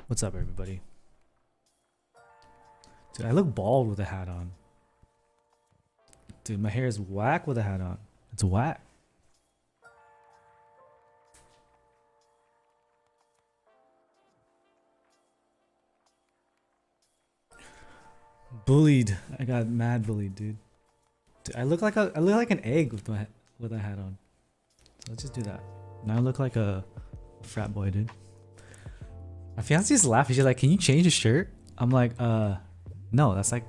What's up, everybody? Dude, I look bald with a hat on. Dude, my hair is whack with a hat on. It's whack. Bullied. I got mad bullied, dude. Dude, I look like an egg with a hat on. So let's just do that. Now I look like a frat boy, dude. My fiance's laughing. She's like, "Can you change the shirt?" I'm like, no, that's like.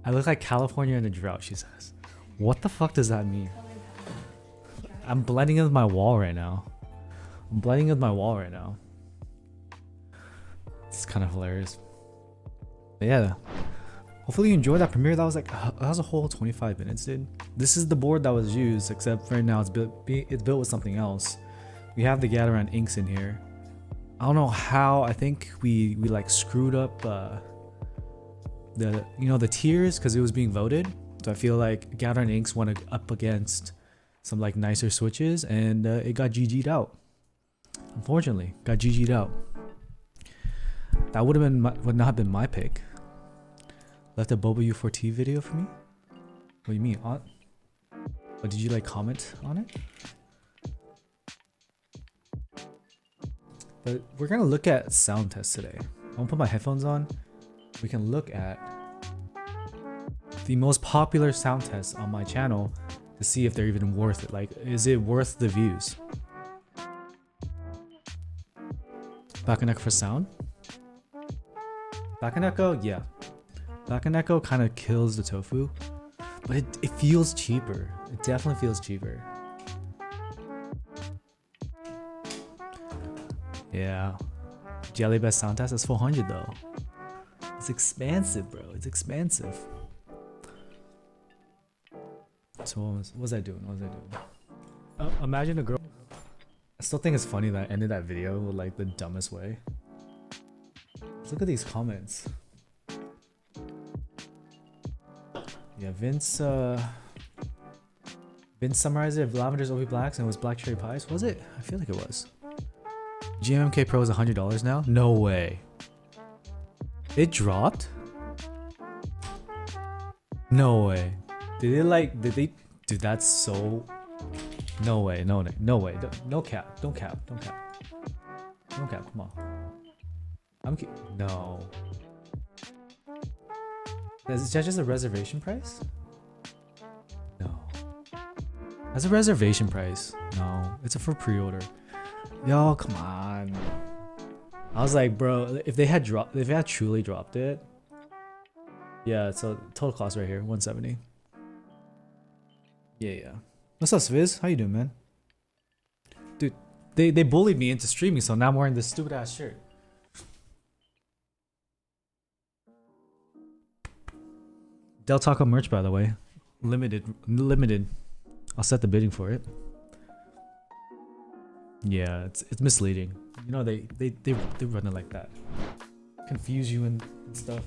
I look like California in a drought, she says. What the fuck does that mean? I'm blending in with my wall right now. It's kind of hilarious. But yeah. Hopefully you enjoyed that premiere. That was a whole 25 minutes, dude. This is the board that was used, except right now it's built with something else. We have the Gatorade inks in here. I don't know how. I think we like screwed up the tiers because it was being voted. So I feel like Gatorade inks went up against some like nicer switches, and it got GG'd out. Unfortunately, got GG'd out. That would not have been my pick. Left a Boba U4T video for me. What do you mean? What did you like comment on it? But we're gonna look at sound tests today. I'm gonna put my headphones on. We can look at the most popular sound tests on my channel to see if they're even worth it. Like, is it worth the views? Back and echo for sound? Back and echo, yeah. Back and echo kind of kills the tofu, but it feels cheaper. It definitely feels cheaper. Yeah. Jelly Best sound test is 400 though. It's expensive, bro. It's expensive. So what was I doing? Imagine a girl. I still think it's funny that I ended that video with like the dumbest way. Let's look at these comments. Yeah, Vince summarized it. Lavender's OP Blacks and it was Black Cherry Pies. Was it? I feel like it was. GMMK Pro is $100 now? No way. It dropped? No way. Did they? Dude, that's so. No way. No way. No cap. Don't cap. Come on. No. Is that just a reservation price? No. That's a reservation price. No. It's a for pre-order. Yo, come on. I was like, bro, if they had truly dropped it. Yeah, so total cost right here, 170. Yeah. What's up, Sviz? How you doing, man? Dude, they bullied me into streaming, so now I'm wearing this stupid ass shirt. Del Taco merch, by the way. Limited. I'll set the bidding for it. Yeah, it's misleading. You know, they run it like that. Confuse you and stuff.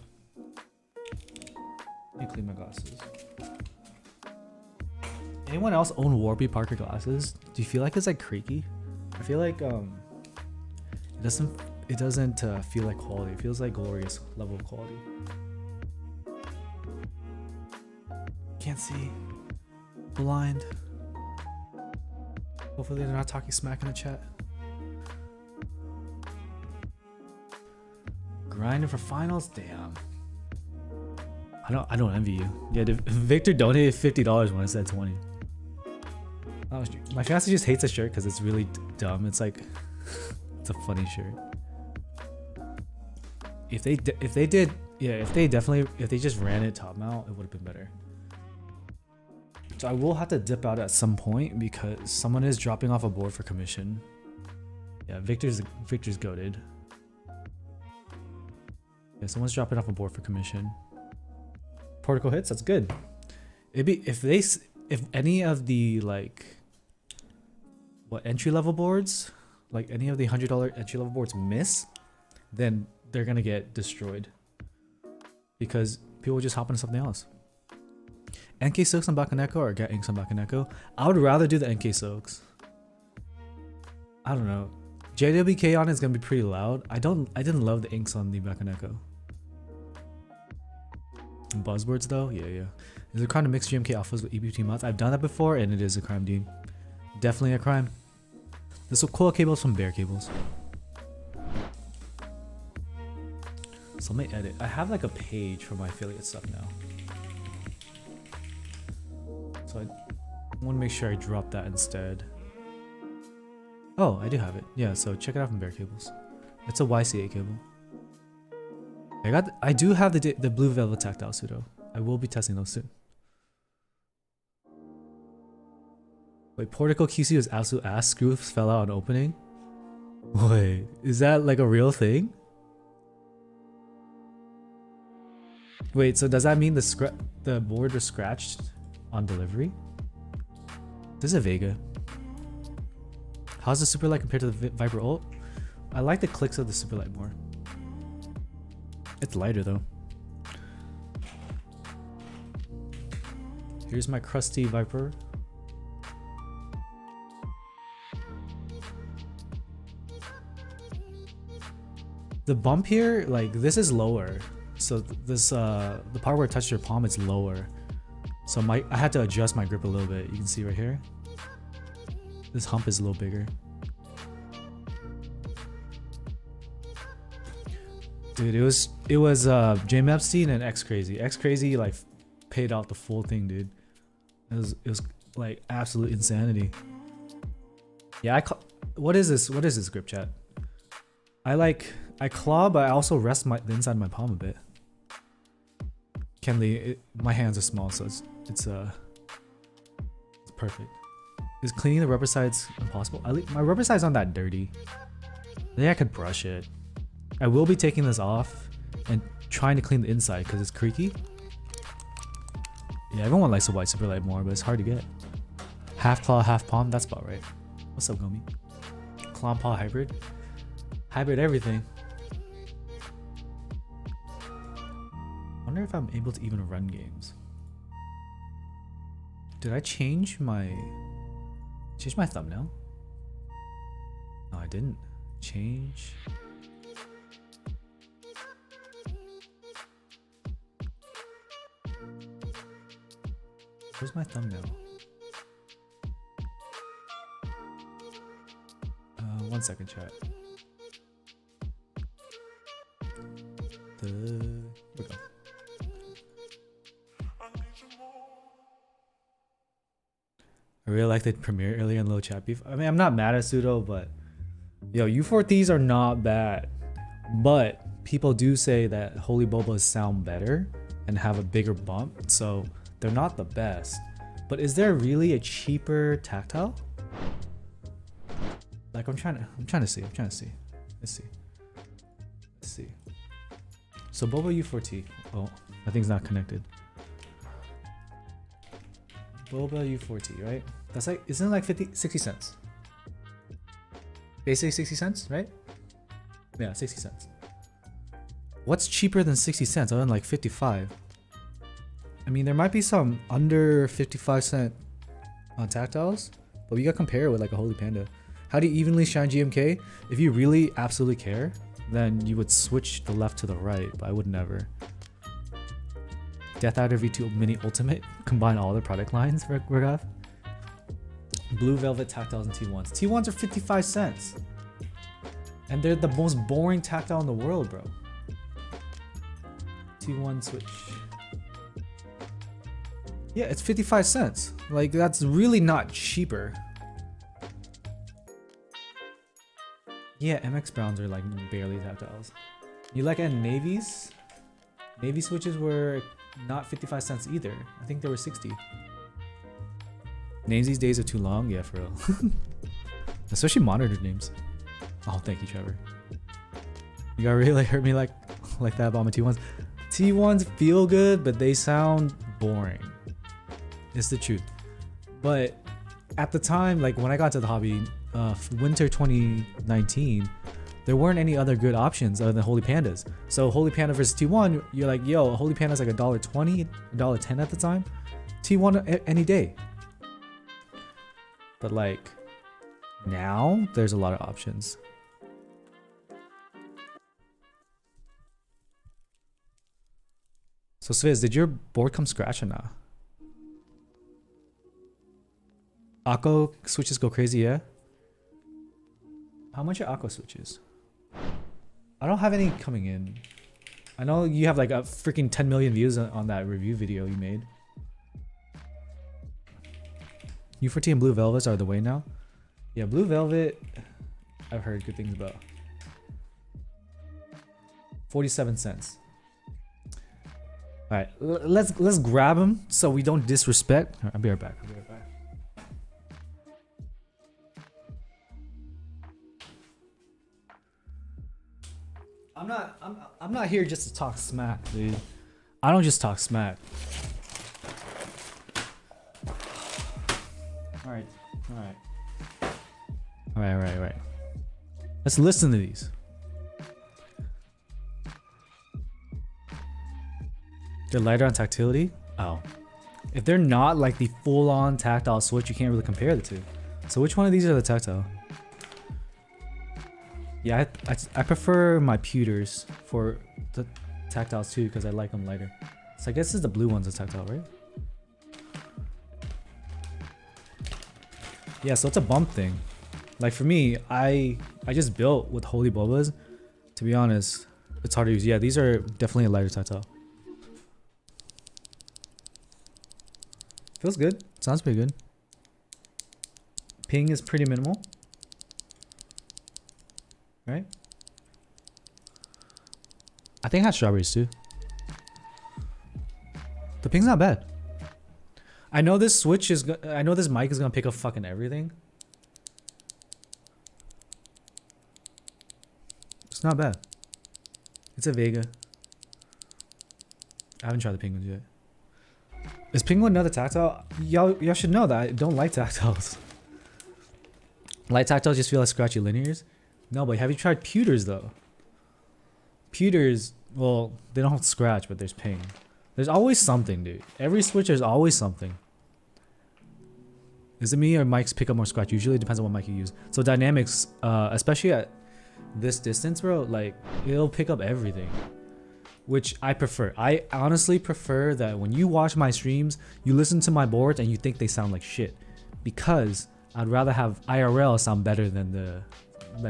Let me clean my glasses. Anyone else own Warby Parker glasses? Do you feel like it's like creaky? I feel like it doesn't feel like quality. It feels like glorious level of quality. Can't see. Blind. Hopefully they're not talking smack in the chat. Grinding for finals? Damn. I don't envy you. Yeah, Victor donated $50 when I said 20. Oh, my fiance just hates the shirt because it's really dumb. It's like it's a funny shirt. If they just ran it top mount, it would have been better. So I will have to dip out at some point because someone is dropping off a board for commission. Yeah, Victor's goated. Yeah, someone's dropping off a board for commission. Portico hits, that's good. It'd be if any of the like entry level boards, like any of the $100 entry level boards miss, then they're gonna get destroyed because people just hop into something else. NK Soaks on Bakaneko or Get Inks on Bakaneko? I would rather do the NK Soaks. I don't know. JWK on it is gonna be pretty loud. I didn't love the inks on the Bakaneko. Buzzwords though, yeah. Is it a crime to mix GMK alphas with EBT mods? I've done that before, and it is a crime, Dean. Definitely a crime. This will coil cables from Bear cables. So let me edit. I have like a page for my affiliate stuff now. So I want to make sure I drop that instead. Oh, I do have it. Yeah, so check it out from Bear cables. It's a YCA cable. I do have the blue velvet tactile pseudo. I will be testing those soon. Wait, Portico QC was absolute ass. Screws fell out on opening. Wait, is that like a real thing? Wait, so does that mean the board was scratched on delivery? This is a Vega. How's the Superlight compared to the Viper ult? I like the clicks of the Superlight more. It's lighter though. Here's my crusty Viper. The bump here, like this is lower. So this the part where it touched your palm, it's lower. So I had to adjust my grip a little bit. You can see right here. This hump is a little bigger. Dude, it was James Epstein and X Crazy. X Crazy like paid out the full thing, dude. It was like absolute insanity. Yeah, what is this? What is this grip chat? I claw, but I also rest the inside of my palm a bit. Kenley, my hands are small, so it's perfect. Is cleaning the rubber sides impossible? My rubber side's not that dirty. I think I could brush it. I will be taking this off and trying to clean the inside because it's creaky. Yeah, everyone likes the white Superlight more, but it's hard to get. Half claw, half palm, that's about right. What's up, Gomi? Claw paw hybrid? Hybrid everything. Wonder if I'm able to even run games. Did I change my thumbnail? No, I didn't. Change. Where's my thumbnail? 1 second, chat. Here we go. I really like the premiere earlier in low chat beef. I mean, I'm not mad at pseudo, but yo, U4Ts are not bad. But people do say that Holy Bobas sound better and have a bigger bump, so they're not the best. But is there really a cheaper tactile? Like I'm trying to see. Let's see. So Boba U4T. Oh, that thing's not connected. Boba U4T, right? That's like, isn't it like 60 cents? Basically 60 cents, right? Yeah, 60 cents. What's cheaper than 60 cents? Other than like 55. I mean, there might be some under 55-cent tactiles, but we gotta compare it with like a Holy Panda. How do you evenly shine GMK? If you really absolutely care, then you would switch the left to the right, but I would never. Death Adder V2 Mini Ultimate, combine all the product lines for Raghav. Blue Velvet Tactiles and T1s. T1s are 55 cents. And they're the most boring tactile in the world, bro. T1 switch. Yeah, it's 55 cents. Like, that's really not cheaper. Yeah, MX Browns are like barely tactiles. You like at Navies? Navy switches were not 55 cents either. I think they were 60. Names these days are too long. Yeah, for real. Especially monitored names. Oh, thank you, Trevor. You gotta really hurt me like that about my T1s. T1s feel good, but they sound boring. It's the truth. But at the time, like when I got to the hobby, winter 2019, there weren't any other good options other than Holy Pandas. So Holy Panda versus T1, you're like, yo, Holy Panda's like $1.20, $1.10 at the time. T1 any day. But like Now there's a lot of options. So Swizz, did your board come scratch or not? Akko switches go crazy, yeah? How much are Akko switches? I don't have any coming in. I know you have like a freaking 10 million views on that review video you made. U4T and Blue Velvets are the way now. Yeah, Blue Velvet, I've heard good things about. 47 cents. All right, let's grab him so we don't disrespect. I'll be right back. I'm not here just to talk smack, dude. I don't just talk smack. All right. Let's listen to these. They're lighter on tactility? Oh. If they're not like the full-on tactile switch, you can't really compare the two. So which one of these are the tactile? Yeah, I prefer my pewters for the tactiles too because I like them lighter. So I guess this is the blue one's a tactile, right? Yeah, so it's a bump thing. Like for me, I just built with holy bobas. To be honest, it's hard to use. Yeah, these are definitely a lighter tactile. Feels good. Sounds pretty good. Ping is pretty minimal. Right? I think it has strawberries too. The ping's not bad. I know this switch is. I know this mic is gonna pick up fucking everything. It's not bad. It's a Vega. I haven't tried the penguins yet. Is penguin another tactile? Y'all should know that I don't like tactiles. Light tactiles just feel like scratchy linears. No, but have you tried pewters though? Pewters, well, they don't scratch, but there's ping. There's always something, dude. Every switch, there's always something. Is it me or mics pick up more scratch? Usually it depends on what mic you use. So dynamics, especially at this distance, bro, like it'll pick up everything, which I prefer. I honestly prefer that when you watch my streams, you listen to my boards and you think they sound like shit, because I'd rather have IRL sound better than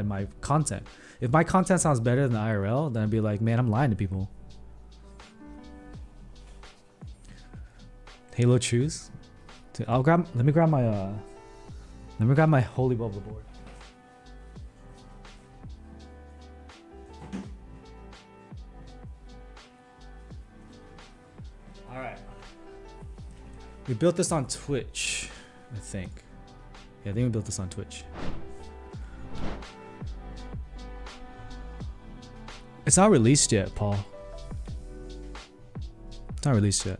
my content. If my content sounds better than the IRL, then I'd be like, man, I'm lying to people. Halo Choose. Let me grab my holy bubble board. All right. We built this on Twitch, I think. Yeah, I think we built this on Twitch. It's not released yet, Paul. It's not released yet.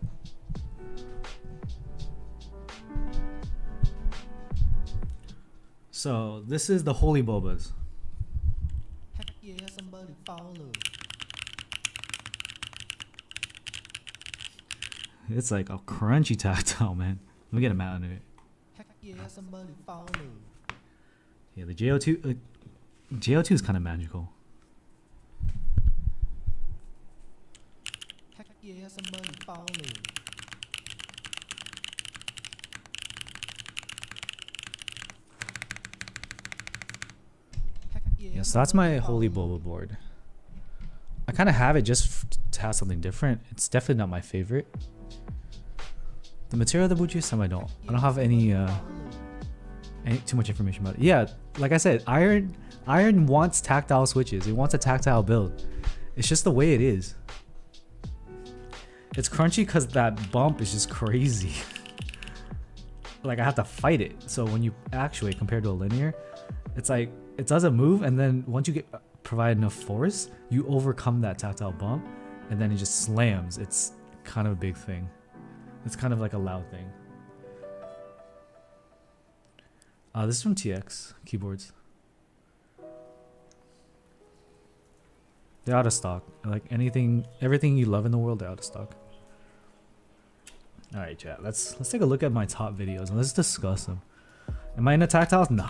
So this is the holy bobas. Heck yeah, somebody follow. It's like a crunchy tactile, man. Let me get a mat under it. Heck yeah, somebody follow. Yeah, the JO2 is kind of magical. Heck yeah, somebody follow. Yeah, so that's my holy boba board. I kind of have it just to have something different. It's definitely not my favorite. The material of the boot juice, I don't have any too much information about it. Yeah, like I said, Iron wants tactile switches. It wants a tactile build. It's just the way it is. It's crunchy because that bump is just crazy. Like I have to fight it. So when you actuate compared to a linear, it's like it doesn't move, and then once you provide enough force, you overcome that tactile bump, and then it just slams. It's kind of a big thing. It's kind of like a loud thing. This is from TX keyboards. They're out of stock. Like everything you love in the world, they're out of stock. All right, chat. Let's take a look at my top videos and let's discuss them. Am I in a tactile? No.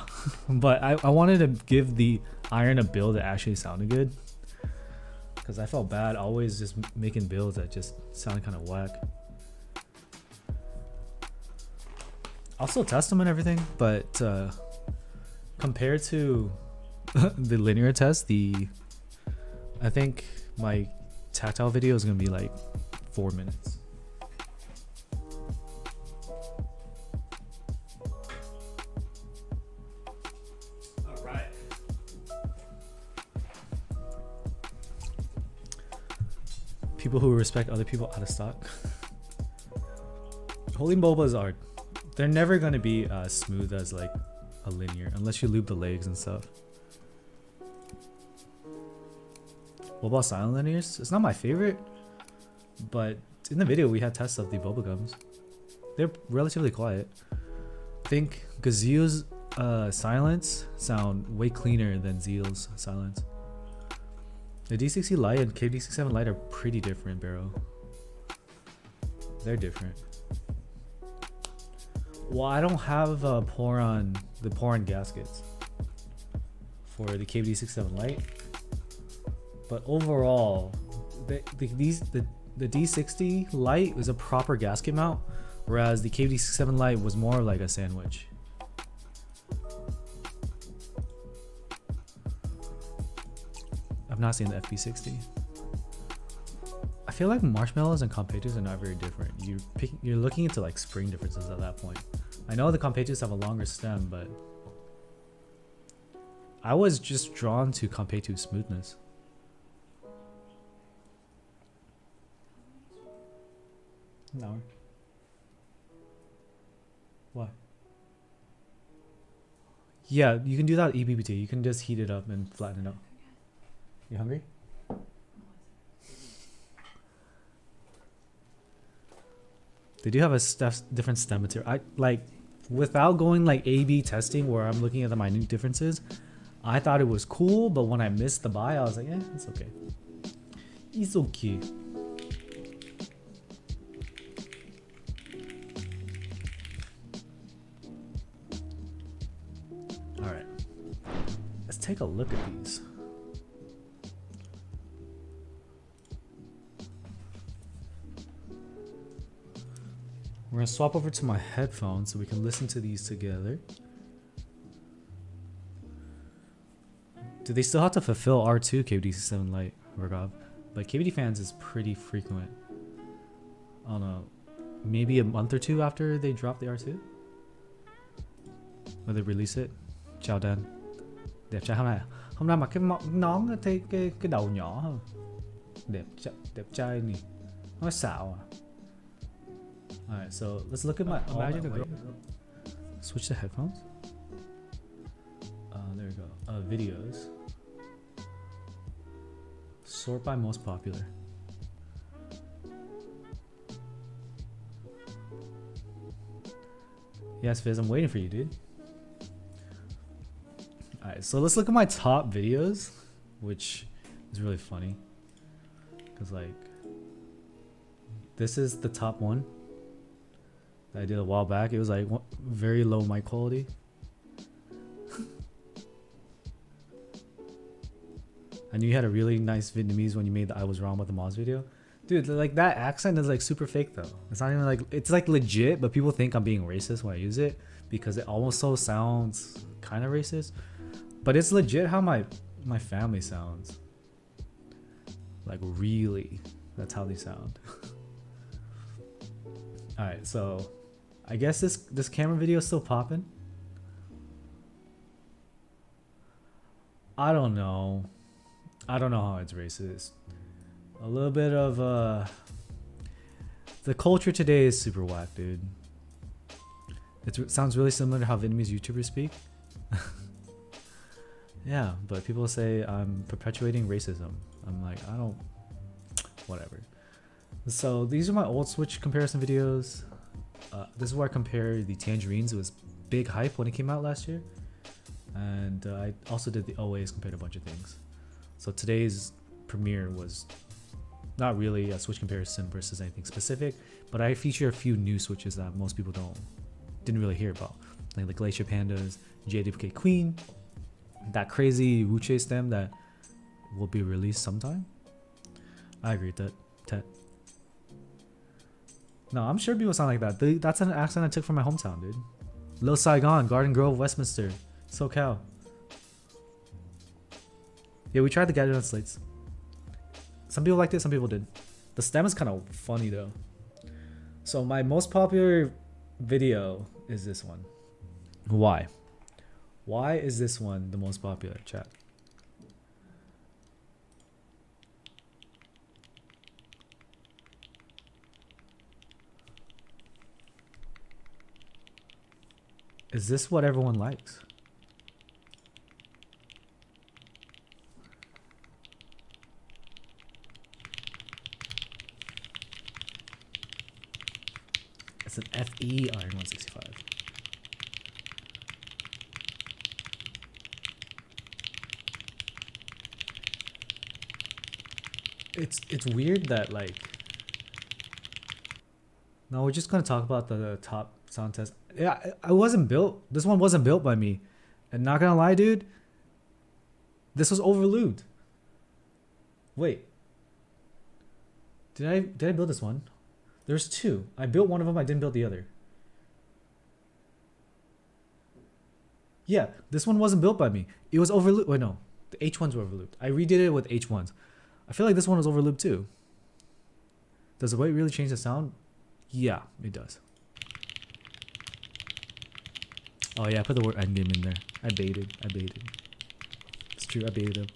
But I wanted to give the iron a build that actually sounded good. Because I felt bad always just making builds that just sounded kind of whack. I'll still test them and everything, but compared to the linear test, I think my tactile video is gonna be like 4 minutes. All right. People who respect other people out of stock. Holding bobas are, they're never gonna be as smooth as like a linear unless you loop the legs and stuff. What about silent linears? It's not my favorite, but in the video we had tests of the bubblegums. They're relatively quiet. I think Gazille's silence sound way cleaner than Zeal's silence. The D60 Lite and KD67 Lite are pretty different, Barrow. They're different. Well, I don't have the Poron gaskets for the KD67 Lite. But overall, the D60 Lite was a proper gasket mount, whereas the KD67 Lite was more like a sandwich. I've not seen the FP60. I feel like marshmallows and compactors are not very different. You're looking into like spring differences at that point. I know the compactors have a longer stem, but I was just drawn to compactor smoothness. No. What? Yeah, you can do that with EBBT. You can just heat it up and flatten it out. You hungry? They do have a different stem material. I like, without going like A/B testing where I'm looking at the minute differences, I thought it was cool, but when I missed the buy, I was like, it's okay. It's okay. Alright. Let's take a look at these. We're gonna swap over to my headphones so we can listen to these together. Do they still have to fulfill R2 KBD7 Lite, Rogov? But KBD fans is pretty frequent. I don't know, maybe a month or two after they drop the R2? When they release it? Chào Dan. Đẹp trai hôm nay. Hôm nay mặc cái nón thấy cái đầu nhỏ hơn. Đẹp trai nhỉ. Nói xạo à. Alright, so let's look at my. Imagine a girl. Switch to headphones. There we go. Videos. Sort by most popular. Yes, Fizz, I'm waiting for you, dude. Alright, so let's look at my top videos, which is really funny. Because, like, this is the top one that I did a while back. It was like very low mic quality. I knew you had a really nice Vietnamese when you made the I Was Wrong with the Moz video. Dude, like that accent is like super fake though. It's not even like, it's like legit, but people think I'm being racist when I use it because it almost so sounds kind of racist. But it's legit how my family sounds. Like really, that's how they sound. Alright, so I guess this camera video is still popping. I don't know how it's racist. A little bit of the culture today is super whack, dude. It sounds really similar to how Vietnamese YouTubers speak. Yeah, but people say I'm perpetuating racism. I'm like, I don't, whatever. So these are my old Switch comparison videos. This is where I compare the Tangerines. It was big hype when it came out last year. And I also did the OAs, compared a bunch of things. So today's premiere was not really a Switch comparison versus anything specific, but I feature a few new Switches that most people didn't really hear about. like the Glacier Pandas, JWK Queen, that crazy Wuche stem that will be released sometime. I agree with that. Tet. No, I'm sure people sound like that. That's an accent I took from my hometown, dude. Little Saigon, Garden Grove, Westminster, SoCal. Yeah, we tried to get it on slates. Some people liked it, some people did. The stem is kind of funny though. So my most popular video is this one. Why? Why is this one the most popular, chat? Is this what everyone likes? It's an FE Iron 165. It's weird that like. No, we're just gonna talk about the top sound test. Yeah, I wasn't built. This one wasn't built by me, and not gonna lie, dude. This was overlubed. Wait. Did I build this one? There's two. I built one of them. I didn't build the other. Yeah, this one wasn't built by me. It was overlubed. Wait, no, the H1s were overlubed. I redid it with H1s. I feel like this one was overlubed too. Does the weight really change the sound? Yeah, it does. Oh yeah, I put the word endgame in there. I baited. It's true, I baited him.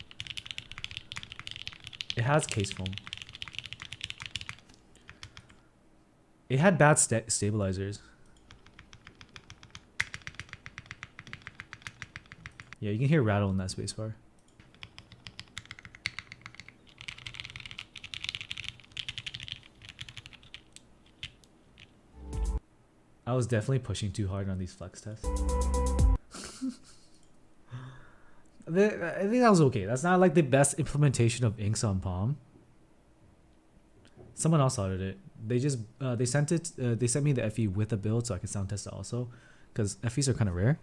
It has case foam. It had bad stabilizers. Yeah, you can hear rattle in that spacebar. I was definitely pushing too hard on these flex tests. I think that was okay. That's not like the best implementation of inks on Palm. Someone else ordered it. They just they sent me the FE with a build so I could sound test it also, because FEs are kind of rare.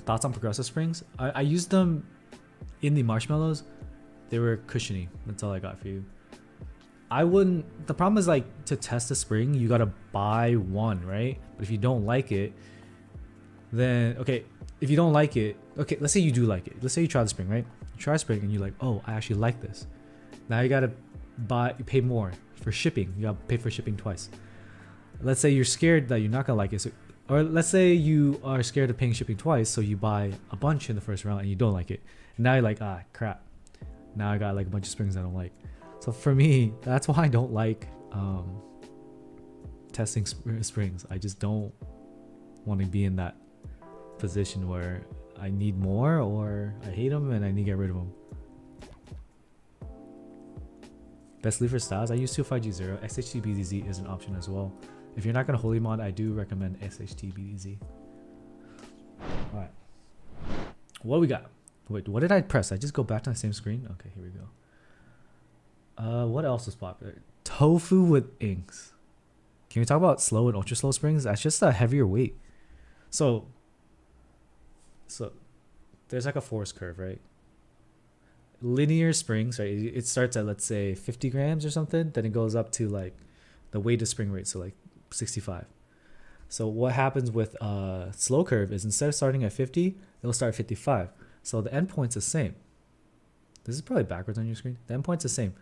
Thoughts on progressive springs? I used them in the marshmallows. They were cushiony. That's all I got for you. I wouldn't. The problem is like to test a spring, you gotta buy one, right? But if you don't like it, then okay. If you don't like it, okay. Let's say you do like it. Let's say you try the spring, right? You try spring and you're like, oh, I actually like this. Now you gotta pay more for shipping. You gotta pay for shipping twice. Let's say you're scared that you're not gonna like it, so, or let's say you are scared of paying shipping twice, so you buy a bunch in the first round and you don't like it. And now you're like, ah, crap. Now I got like a bunch of springs I don't like. So for me, that's why I don't like testing springs. I just don't want to be in that position where I need more or I hate them and I need to get rid of them. Best lever styles, I use 205G0. XHT-BDZ is an option as well. If you're not going to holy mod, I do recommend XHT-BDZ. Alright. What we got? Wait, what did I press? I just go back to the same screen? Okay, here we go. What else is popular? Tofu with inks. Can we talk about slow and ultra slow springs? That's just a heavier weight. So there's like a force curve, right? Linear springs, right? It starts at, let's say, 50 grams or something. Then it goes up to like the weighted spring rate, so like 65. So what happens with slow curve is instead of starting at 50, it'll start at 55. So the endpoint's the same. This is probably backwards on your screen. The endpoint's the same,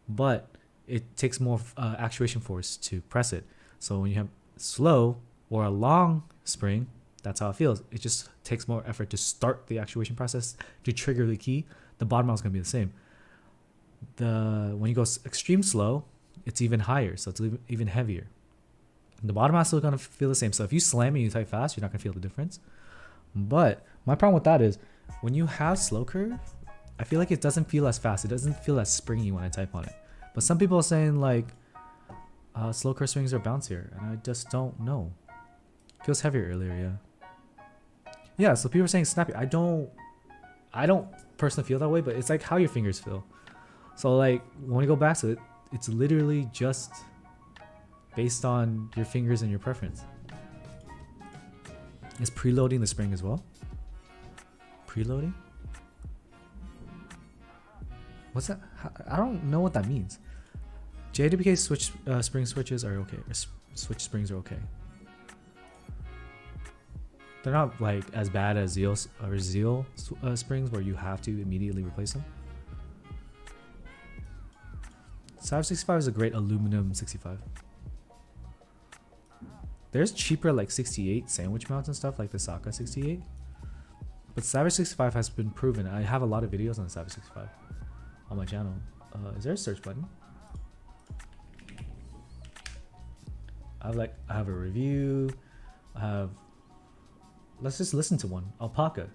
but it takes more actuation force to press it. So when you have slow or a long spring, that's how it feels. It just takes more effort to start the actuation process to trigger the key. The bottom out is going to be the same. When you go extreme slow, it's even higher, so it's even heavier. The bottom out is still going to feel the same. So if you slam and you type fast, you're not going to feel the difference. But my problem with that is when you have slow curve, I feel like it doesn't feel as fast. It doesn't feel as springy when I type on it. But some people are saying like slow curve springs are bouncier, and I just don't know. Feels heavier earlier, yeah. Yeah, so people are saying snappy. I don't personally feel that way, but it's like how your fingers feel. So like when you go back to it, it's literally just based on your fingers and your preference. Is preloading the spring as well? Preloading? What's that? I don't know what that means. JWK switch spring switches are okay. Or switch springs are okay. They're not like as bad as Zeal springs where you have to immediately replace them. Savage 65 is a great aluminum 65. There's cheaper like 68 sandwich mounts and stuff like the Saka 68. But Savage 65 has been proven. I have a lot of videos on the Savage 65 on my channel. Is there a search button? I have a review. I have. Let's just listen to one. Alpaca,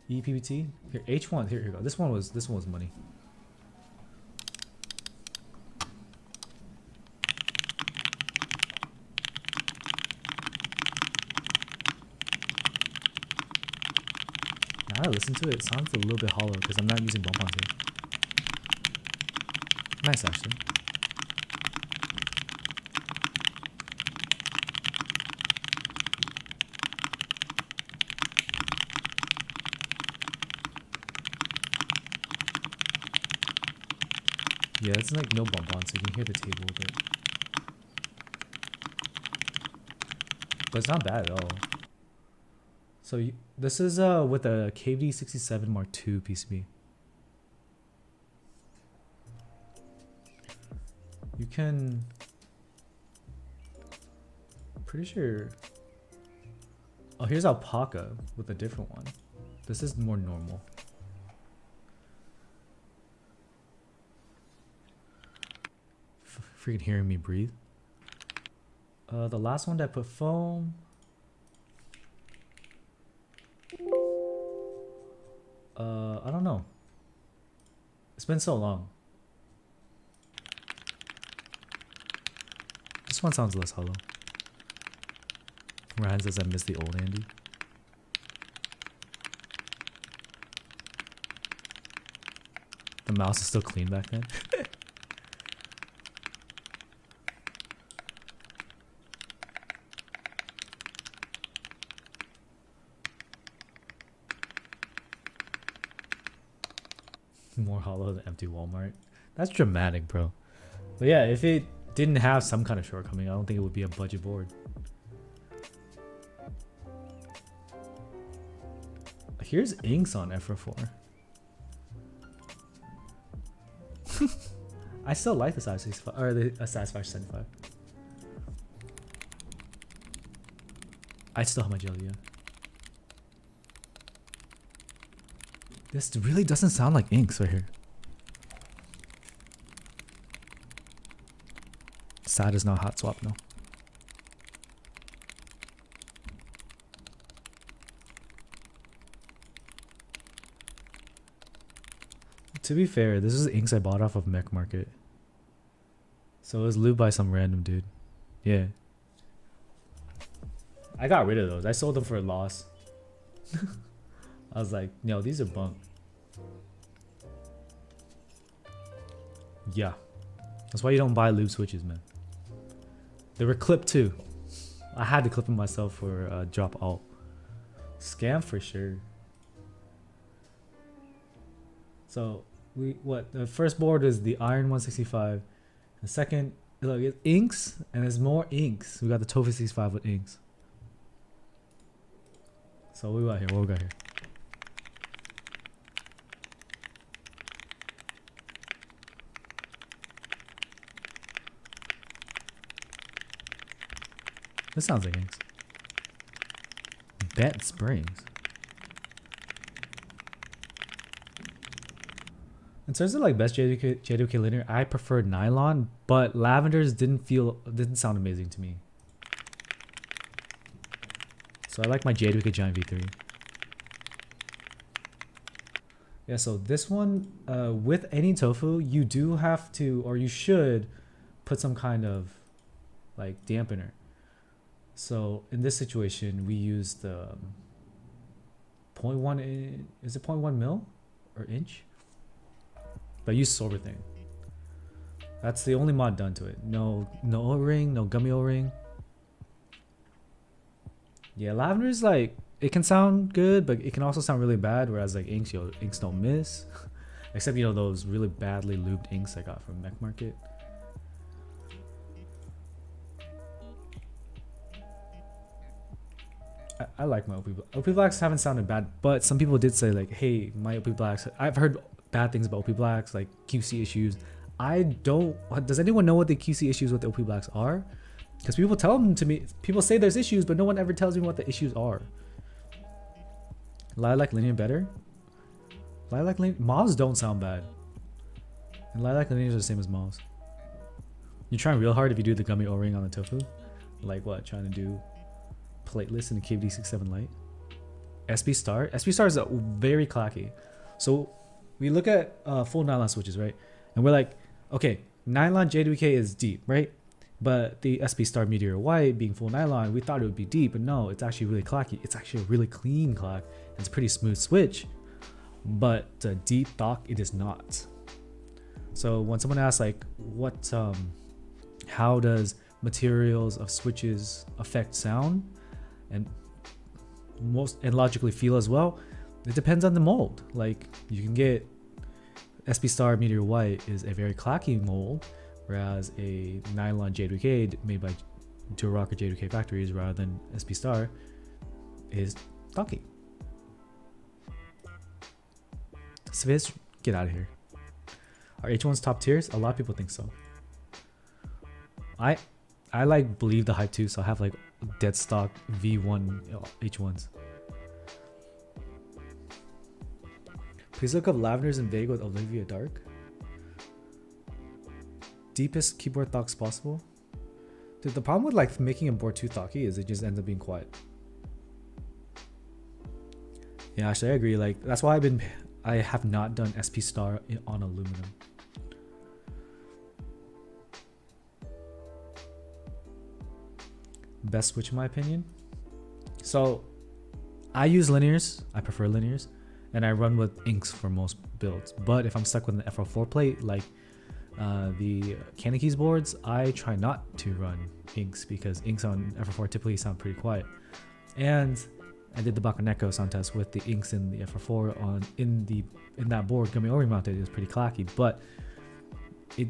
EPBT. Here, H1. Here you go. This one was money. Now I listen to it. It sounds a little bit hollow because I'm not using bump-ons here. Nice, actually. Yeah, it's like no bump-on, so you can hear the table a bit. But it's not bad at all. So this is with a KVD 67 Mark II PCB. You can, pretty sure. Oh, here's Alpaca with a different one. This is more normal. Freaking hearing me breathe. The last one that put foam. I don't know. It's been so long. This one sounds less hollow. Ryan says I miss the old Andy. The mouse is still clean back then. More hollow than empty Walmart. That's dramatic, bro. But yeah, if it didn't have some kind of shortcoming, I don't think it would be a budget board. Here's inks on FR4. I still like the size 65 or the size 575. I still have my jelly, yeah. This really doesn't sound like inks right here. Sad is not hot swap, no. To be fair, this is inks I bought off of Mech Market. So it was lubed by some random dude. Yeah. I got rid of those. I sold them for a loss. I was like, no, these are bunk. Yeah. That's why you don't buy lube switches, man. They were clipped too. I had to clip them myself for drop alt. Scam for sure. So the first board is the Iron 165. The second, look, it's inks, and there's more inks. We got the Tofu 65 with inks. So what we got here? What we got here? This sounds like inks. Bent springs. In terms of like best JWK linear, I prefer nylon, but lavenders didn't sound amazing to me. So I like my JWK Giant V3. Yeah, so this one, with any tofu, you do have to, or you should, put some kind of like dampener. So in this situation, we used 0.1, is it 0.1 mil or inch? But I used Sorber thing. That's the only mod done to it. No O-ring, no gummy O-ring. Yeah, Lavender's like, it can sound good, but it can also sound really bad. Whereas like inks, inks don't miss. Except, you know, those really badly lubed inks I got from Mech Market. I like my OP Blacks. OP Blacks haven't sounded bad, but some people did say like, hey, my OP Blacks, I've heard bad things about OP Blacks, like QC issues. I don't, does anyone know what the QC issues with the OP Blacks are? Because people tell them to me, people say there's issues, but no one ever tells me what the issues are. Lilac Linear better? Lilac Linear, Mauves don't sound bad. And Lilac Linears are the same as Mauves. You're trying real hard if you do the gummy O-ring on the tofu. Like what, trying to do plateless in the KVD67 Lite. SB Star is very clacky. So we look at full nylon switches, right? And we're like, okay, nylon JWK is deep, right? But the SB Star Meteor White being full nylon, we thought it would be deep, but no, it's actually really clacky. It's actually a really clean clack. It's a pretty smooth switch, but deep stock it is not. So when someone asks like, what, how does materials of switches affect sound and logically feel as well? It depends on the mold. Like you can get SB Star Meteor White is a very clacky mold, whereas a nylon JWK made by Durock or JWK factories rather than SB Star is stocky. Sviz, get out of here. Are H1s top tiers? A lot of people think so. I like believe the hype too, so I have like dead stock V1 H1s. Please look up Lavenders and Vega with Olivia Dark. Deepest keyboard thocks possible. Dude, the problem with like making a board too thocky is it just ends up being quiet. Yeah, actually I agree. Like that's why I have not done SP Star on aluminum. Best switch in my opinion. So I use linears. I prefer linears, and I run with inks for most builds. But if I'm stuck with an FR4 plate like the Candy Keys boards, I try not to run inks because inks on FR4 typically sound pretty quiet. And I did the Bakaneko sound test with the inks in the FR4 on in that board gummy O-ring mounted. It was pretty clacky, but it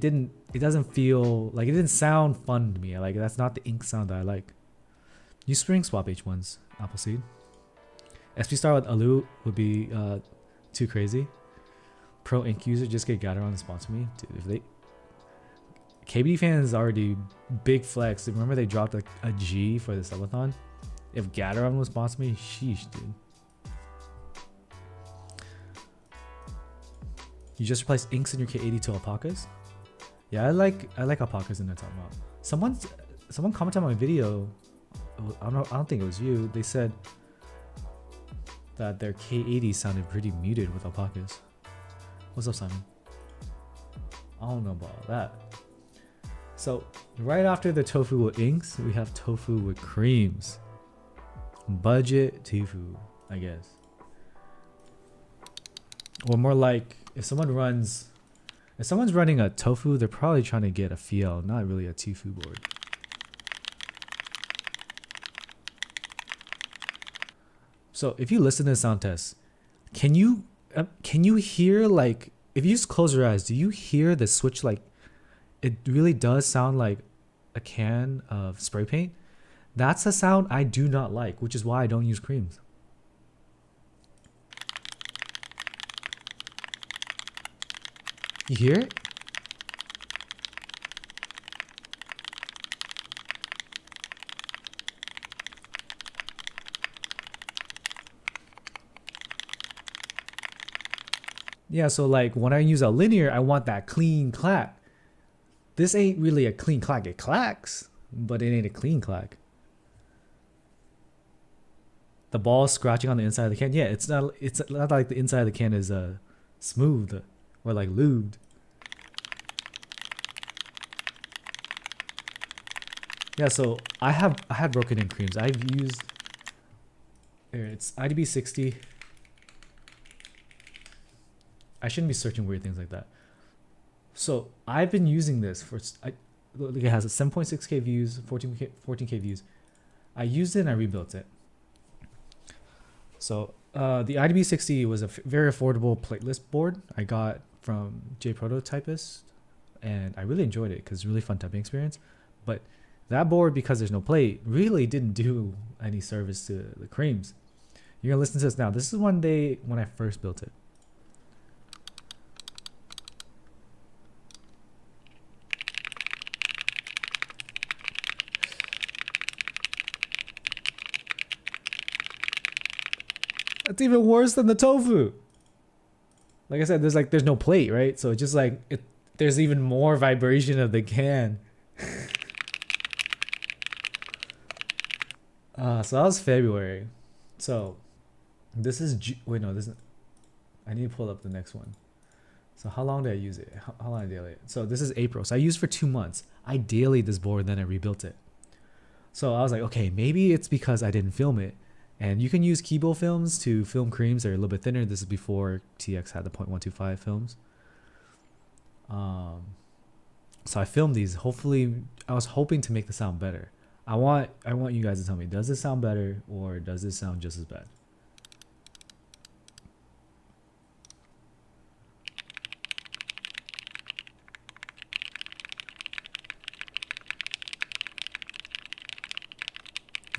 doesn't feel like, it didn't sound fun to me. Like that's not the ink sound that I like. You spring swap H1s, Appleseed. SP Star with Alu would be too crazy. Pro ink user, just get Gateron to sponsor me. Dude, if they KBD fans already big flex. Remember they dropped like a G for the subathon? If Gateron was sponsor me, sheesh, dude. You just replaced inks in your K80 to alpacas? Yeah, I like alpacas in that time out. Someone commented on my video. I don't think it was you. They said that their K80 sounded pretty muted with alpacas. What's up, Simon? I don't know about all that. So right after the tofu with inks, we have tofu with creams. Budget tofu, I guess. Or more like, if someone's running a tofu, they're probably trying to get a fiel, not really a tofu board. So if you listen to the sound test, can you hear, like, if you just close your eyes, do you hear the switch? Like, it really does sound like a can of spray paint. That's a sound I do not like, which is why I don't use creams. You hear it? Yeah, so like when I use a linear, I want that clean clack. This ain't really a clean clack. It clacks, but it ain't a clean clack. The ball scratching on the inside of the can. Yeah, it's not like the inside of the can is smooth or like lubed. Yeah, so I had broken in creams. I've used it's IDB 60. I shouldn't be searching weird things like that. So I've been using this for look, it has a 7.6K views, 14K views. I used it and I rebuilt it. So the IDB60 was a very affordable platelist board I got from J Prototypist, and I really enjoyed it because it's a really fun typing experience. But that board, because there's no plate, really didn't do any service to the creams. You're gonna listen to this now. This is one day when I first built it. That's even worse than the tofu. Like I said, there's no plate, right? So it's just like there's even more vibration of the can. So that was February. So this is wait, no, this is, I need to pull up the next one. So how long did I use it? How long did I daily it? So this is April. So I used for 2 months. I dailied this board, then I rebuilt it. So I was like, okay, maybe it's because I didn't film it. And you can use Kibo films to film creams that are a little bit thinner. This is before TX had the 0.125 films. So I filmed these. Hopefully, I was hoping to make the sound better. I want you guys to tell me, does this sound better or does this sound just as bad?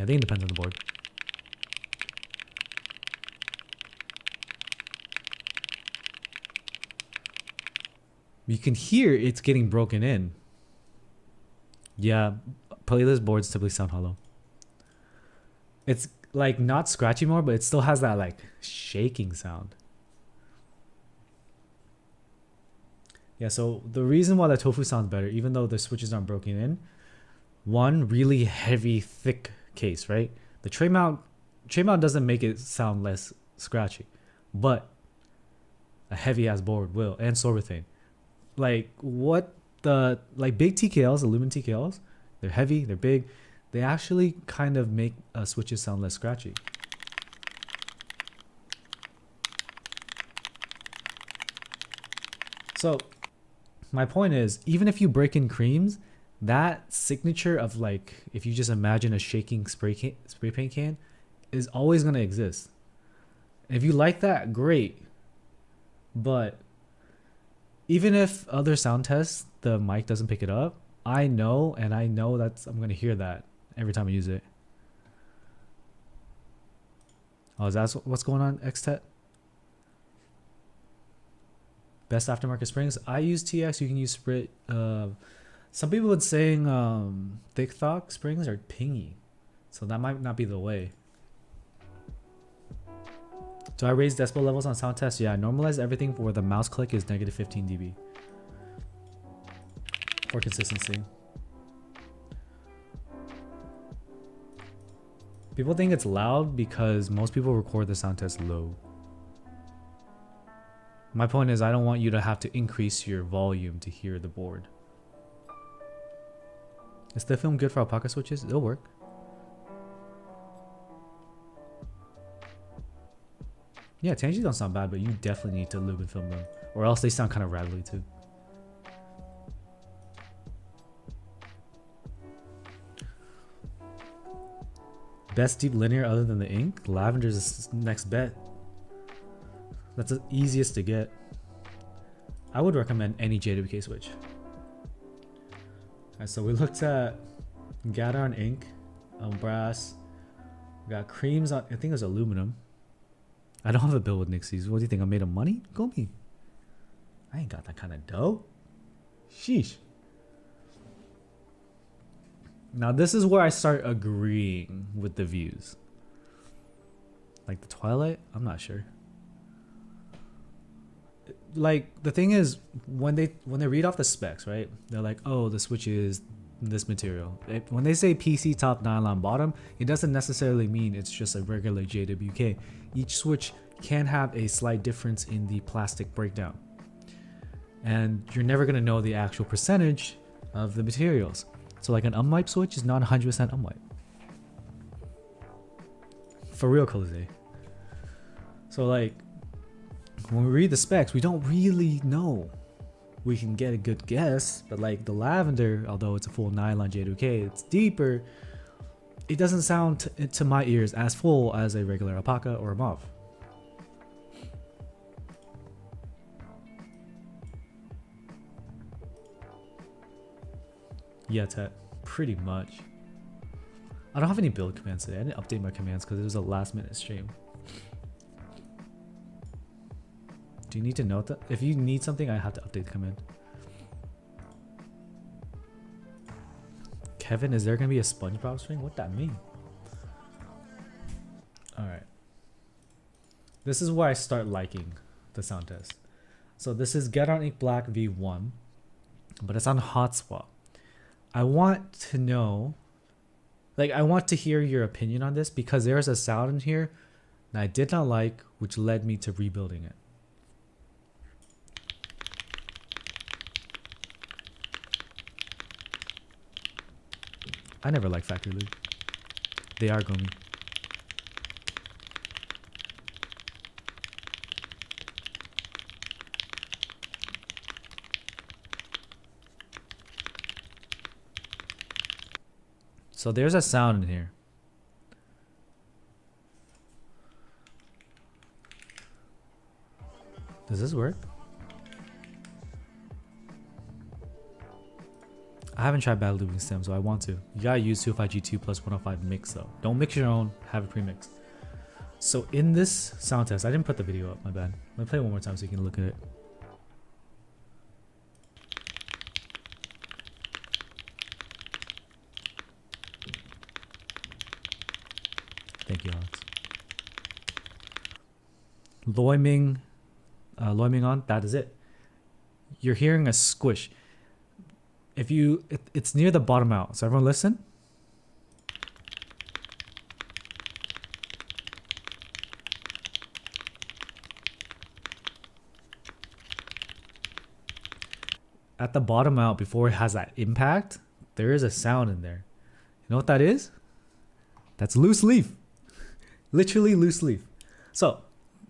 I think it depends on the board. You can hear it's getting broken in. Yeah, playlist boards typically sound hollow. It's like not scratchy more, but it still has that like shaking sound. Yeah, so the reason why the tofu sounds better, even though the switches aren't broken in, one, really heavy, thick case, right? The tray mount doesn't make it sound less scratchy, but a heavy ass board will, and sorbethane. Like what the like big TKLs, aluminum TKLs, they're heavy, they're big. They actually kind of make switches sound less scratchy. So my point is, even if you break in creams, that signature of like, if you just imagine a shaking spray paint can, is always gonna exist. If you like that, great. But even if other sound tests, the mic doesn't pick it up, I know that's, I'm gonna hear that every time I use it. Oh, is that what's going on, Xtet? Best aftermarket springs. I use TX. You can use Sprit. Some people would saying thick thock springs are pingy, so that might not be the way. Do I raise decibel levels on sound tests? Yeah, I normalize everything where the mouse click is negative 15 dB for consistency. People think it's loud because most people record the sound test low. My point is, I don't want you to have to increase your volume to hear the board. Is the film good for alpaca switches? It'll work. Yeah, Tangies don't sound bad, but you definitely need to lube and film them, or else they sound kind of rattly too. Best deep linear other than the ink? Lavender's the next bet. That's the easiest to get. I would recommend any JWK switch. Alright, so we looked at Gateron ink, brass. We got creams on, I think it was aluminum. I don't have a bill with Nixies. What do you think? I made of money? Go me. I ain't got that kind of dough. Sheesh. Now this is where I start agreeing with the views. Like the Twilight? I'm not sure. Like the thing is, when they read off the specs, right? They're like, oh, the switch is this material. When they say PC top, nylon bottom, it doesn't necessarily mean it's just a regular JWK. Each switch can have a slight difference in the plastic breakdown, and you're never going to know the actual percentage of the materials. So like an unwiped switch is not 100% unwiped. For real, Colosé. So like when we read the specs, we don't really know. we can get a good guess. But like the lavender, although it's a full nylon J2K, it's deeper. It doesn't sound to my ears as full as a regular alpaca or a mauve. Yeah, Tet, pretty much. I don't have any build commands today. I didn't update my commands because it was a last minute stream. Do you need to note that? If you need something, I have to update the command. Kevin, is there going to be a SpongeBob stream? What that mean? Alright. This is where I start liking the sound test. So this is Get On Ink Black V1, but it's on hot swap. I want to know, like, I want to hear your opinion on this because there's a sound in here that I did not like, which led me to rebuilding it. I never liked Factory Loop. They are gummy. So there's a sound in here. Does this work? I haven't tried battle looping stem, so I want to. You gotta use 205G2 plus 105 mix though. Don't mix your own, have it pre-mixed. So in this sound test, I didn't put the video up, my bad. Let me play it one more time so you can look at it. Thank you, Alex. Loiming on, that is it. You're hearing a squish. If you, it's near the bottom out. So everyone listen. At the bottom out, before it has that impact, there is a sound in there. You know what that is? That's loose leaf. Literally loose leaf. So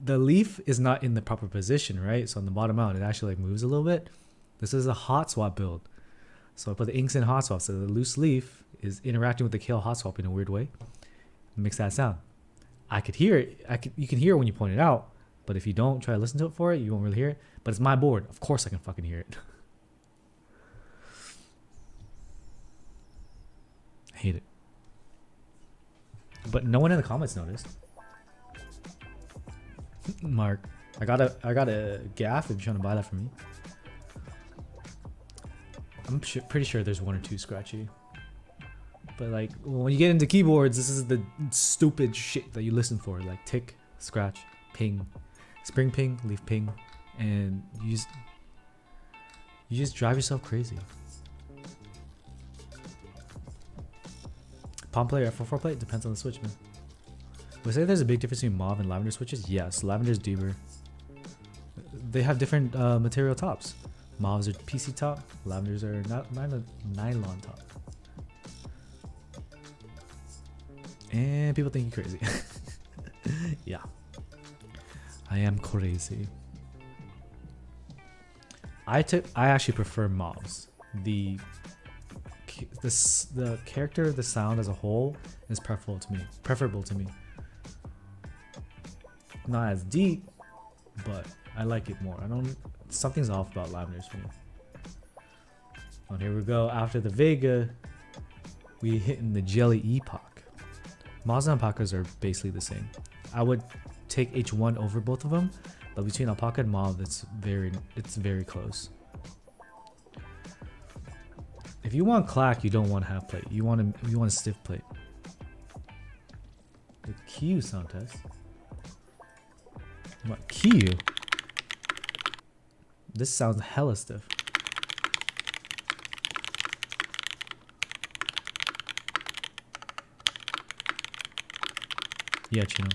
the leaf is not in the proper position, right? So on the bottom out, it actually like moves a little bit. This is a hot swap build. So I put the inks in hot swap. So the loose leaf is interacting with the kale hot swap in a weird way. It makes that sound. I could hear it. You can hear it when you point it out. But if you don't try to listen to it for it, you won't really hear it. But it's my board. Of course I can fucking hear it. I hate it. But no one in the comments noticed. Mark, I got a gaff if you're trying to buy that from me. I'm pretty sure there's one or two scratchy. But like when you get into keyboards, this is the stupid shit that you listen for, like tick, scratch, ping, spring ping, leaf ping, and you just drive yourself crazy. Palm play or F4 play? Depends on the switch, man. Would say there's a big difference between mauve and lavender switches? Yes, lavender's deeper. They have different material tops. Mauves are PC top, lavenders are not nylon top. And people think you're crazy. Yeah. I am crazy. I actually prefer mauves. The character, the sound as a whole is preferable to me. Not as deep, but I like it more. Something's off about lavenders for me. Oh, here we go. After the Vega, we hitting the Jelly Epoch. Mauves and alpacas are basically the same. I would take H1 over both of them, but between alpaca and mauve, it's very close. If you want clack, you don't want half plate. You want a stiff plate. The Q sound test. What Q? This sounds hella stiff. Yeah, Chino.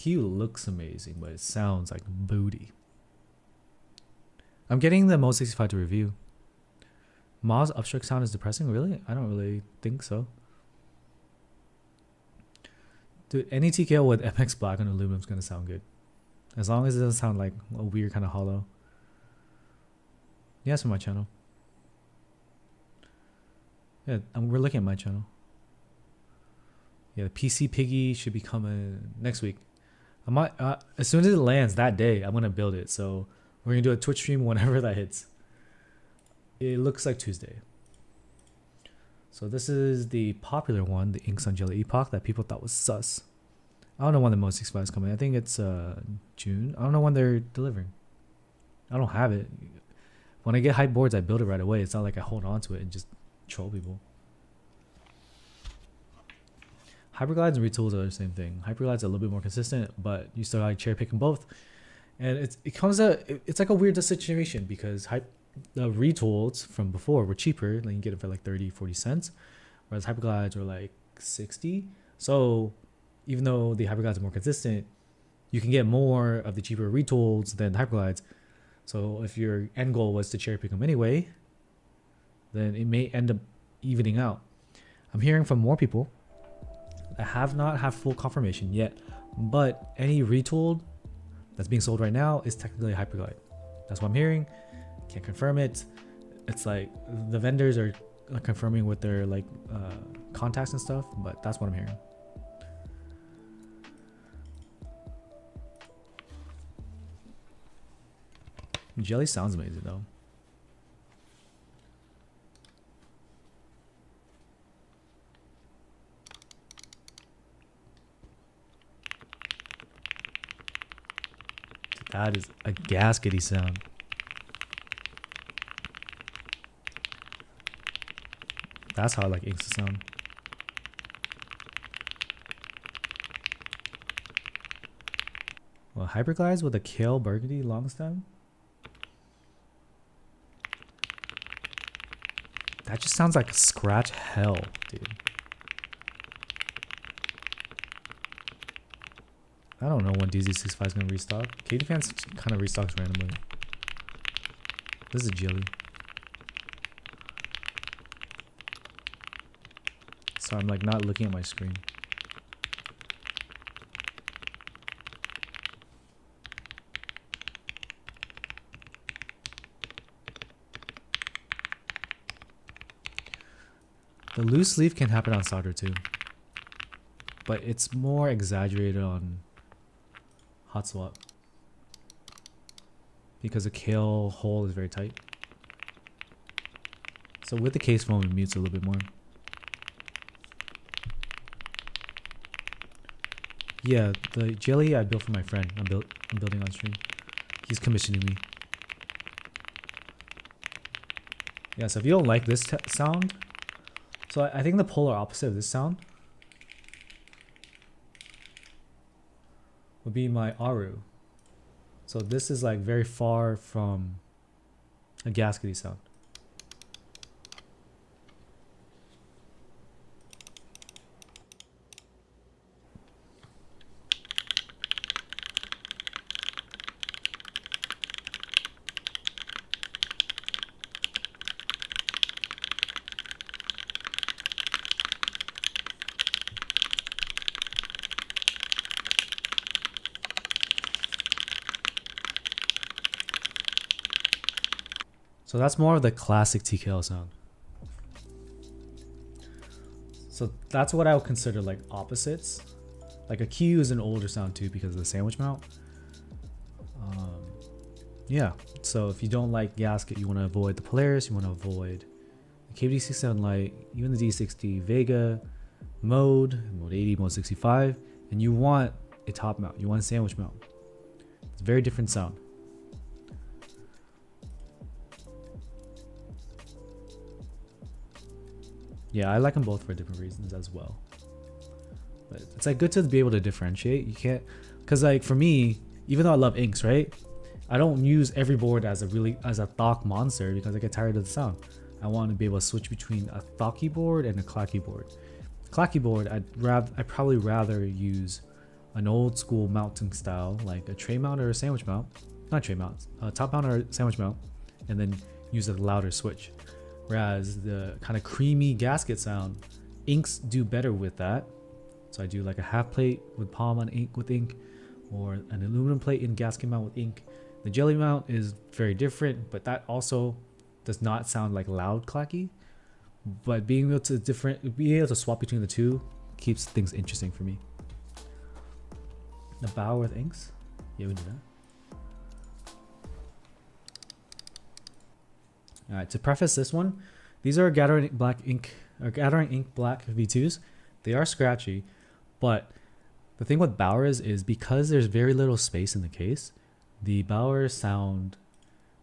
Q looks amazing, but it sounds like booty. I'm getting the Mode 65 to review. Maw's upstroke sound is depressing? Really? I don't really think so. Dude, any TKO with MX Black on aluminum is gonna sound good. As long as it doesn't sound like a weird kind of hollow. Yes, for my channel. Yeah, we're looking at my channel. Yeah, the PC Piggy should be coming next week. I might, as soon as it lands that day, I'm gonna build it. So we're gonna do a Twitch stream whenever that hits. It looks like Tuesday. So this is the popular one, the Inks on Jelly Epoch that people thought was sus. I don't know when the Mode 65 is coming. I think it's June. I don't know when they're delivering. I don't have it. When I get hype boards, I build it right away. It's not like I hold on to it and just troll people. Hyperglides and retools are the same thing. Hyperglides are a little bit more consistent, but you still like cherry picking both. And it's like a weird situation because the retools from before were cheaper. Like you can get it for like 30, 40 cents. Whereas hyperglides were like 60. So even though the hyperglides are more consistent, you can get more of the cheaper retools than hyperglides. So if your end goal was to cherry pick them anyway, then it may end up evening out. I'm hearing from more people that have not had full confirmation yet, but any retooled that's being sold right now is technically a hyperglide. That's what I'm hearing. Can't confirm it. It's like the vendors are confirming with their like contacts and stuff, but that's what I'm hearing. Jelly sounds amazing though. That is a gaskety sound. That's how I like inks to sound. Well, hyperglides with a kale burgundy long stem. That just sounds like scratch hell, dude. I don't know when DZ65 is gonna restock. KD Fans kind of restocks randomly. This is Jilly. So I'm like not looking at my screen. The loose leaf can happen on solder too, but it's more exaggerated on hot swap because the kale hole is very tight. So with the case foam, it mutes a little bit more. Yeah, the jelly I built for my friend. I'm building on stream. He's commissioning me. Yeah, so if you don't like this sound, so I think the polar opposite of this sound would be my Aru. So this is like very far from a gaskety sound. So that's more of the classic TKL sound. So that's what I would consider like opposites. Like a Q is an older sound too because of the sandwich mount. Yeah, so if you don't like gasket, you want to avoid the Polaris, you want to avoid the KBD67 Lite, even the D60 Vega, Mode 80, Mode 65, and you want a top mount, you want a sandwich mount. It's a very different sound. Yeah, I like them both for different reasons as well. But it's like good to be able to differentiate. You can't, cause like for me, even though I love inks, right? I don't use every board as a Thok monster because I get tired of the sound. I want to be able to switch between a Thocky board and a Clacky board. Clacky board, I'd probably rather use an old school mounting style, like a tray mount or a sandwich mount, not tray mount, a top mount or a sandwich mount, and then use a louder switch. Whereas the kind of creamy gasket sound, inks do better with that. So I do like a half plate with palm on ink with ink, or an aluminum plate in gasket mount with ink. The jelly mount is very different, but that also does not sound like loud clacky. But being able to swap between the two keeps things interesting for me. The bow with inks, yeah, we do that. All right, to preface this one, these are Gathering Black Ink or Gathering Ink Black V2s. They are scratchy, but the thing with Bowers is because there's very little space in the case, the Bowers sound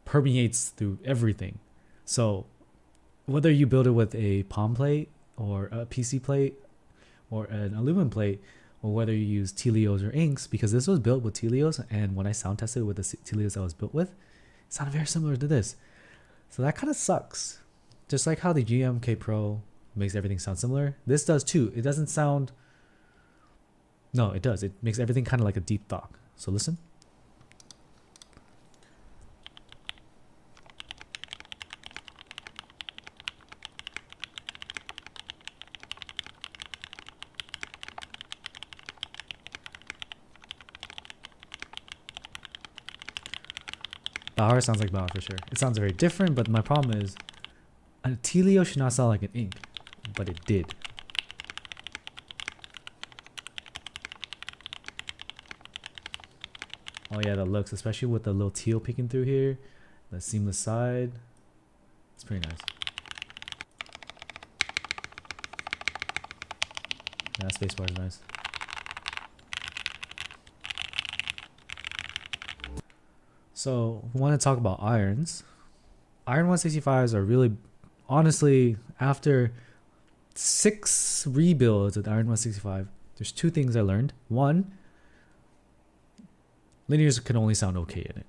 permeates through everything. So whether you build it with a palm plate or a PC plate or an aluminum plate, or whether you use Telios or inks, because this was built with Telios, and when I sound tested with the Telios I was built with, it sounded very similar to this. So that kind of sucks. Just like how the GMK Pro makes everything sound similar, this does too. It doesn't sound... No, it does. It makes everything kind of like a deep thought. So listen. Bauer sounds like Bauer for sure. It sounds very different, but my problem is a Telio should not sound like an ink, but it did. Oh yeah, the looks, especially with the little teal peeking through here, the seamless side. It's pretty nice. Yeah, spacebar is nice. So we want to talk about irons. Iron 165s are really, honestly, after 6 rebuilds with Iron 165, there's 2 things I learned. One, linears can only sound okay in it.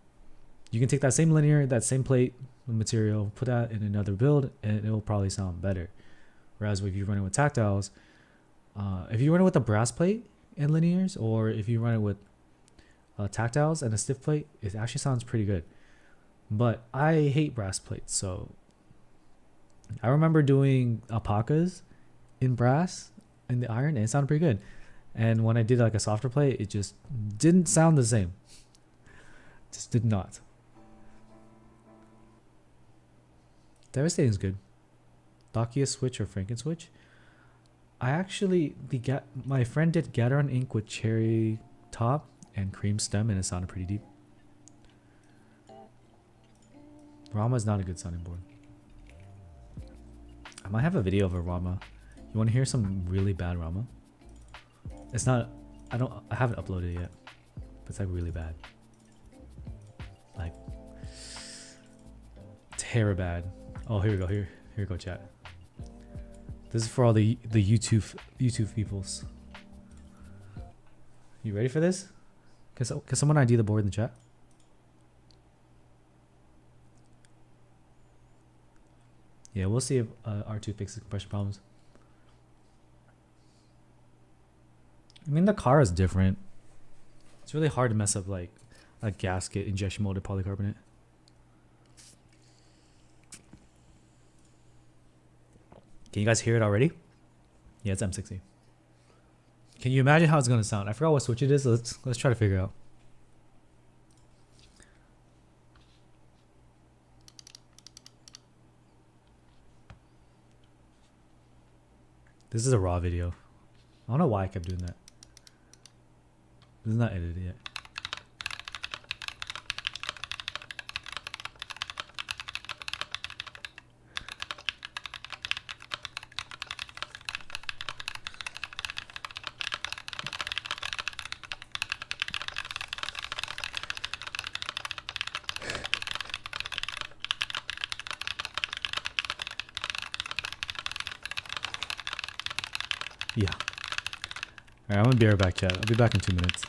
You can take that same linear, that same plate material, put that in another build, and it will probably sound better. Whereas if you run it with tactiles, if you run it with a brass plate and linears, or if you run it with tactiles and a stiff plate, it actually sounds pretty good. But I hate brass plates, so I remember doing alpacas in brass in the iron, and it sounded pretty good. And when I did like a softer plate, it just didn't sound the same. Just did not. Devastating is good. Dacia switch or Franken switch. I actually my friend did Gateron ink with cherry top and cream stem, and it sounded pretty deep. Rama is not a good sounding board. I might have a video of a Rama. You want to hear some really bad Rama? It's not. I haven't uploaded it yet, but it's like really bad. Like terror bad. Oh, here we go. Here we go, chat. This is for all the YouTube peoples. You ready for this? Can someone ID the board in the chat? Yeah, we'll see if R2 fixes compression problems. I mean, the car is different. It's really hard to mess up like a gasket injection molded polycarbonate. Can you guys hear it already? Yeah, it's M60. Can you imagine how it's gonna sound? I forgot what switch it is. So let's try to figure it out. This is a raw video. I don't know why I kept doing that. This is not edited yet. Yeah. Alright, I'm gonna be right back, chat. I'll be back in 2 minutes.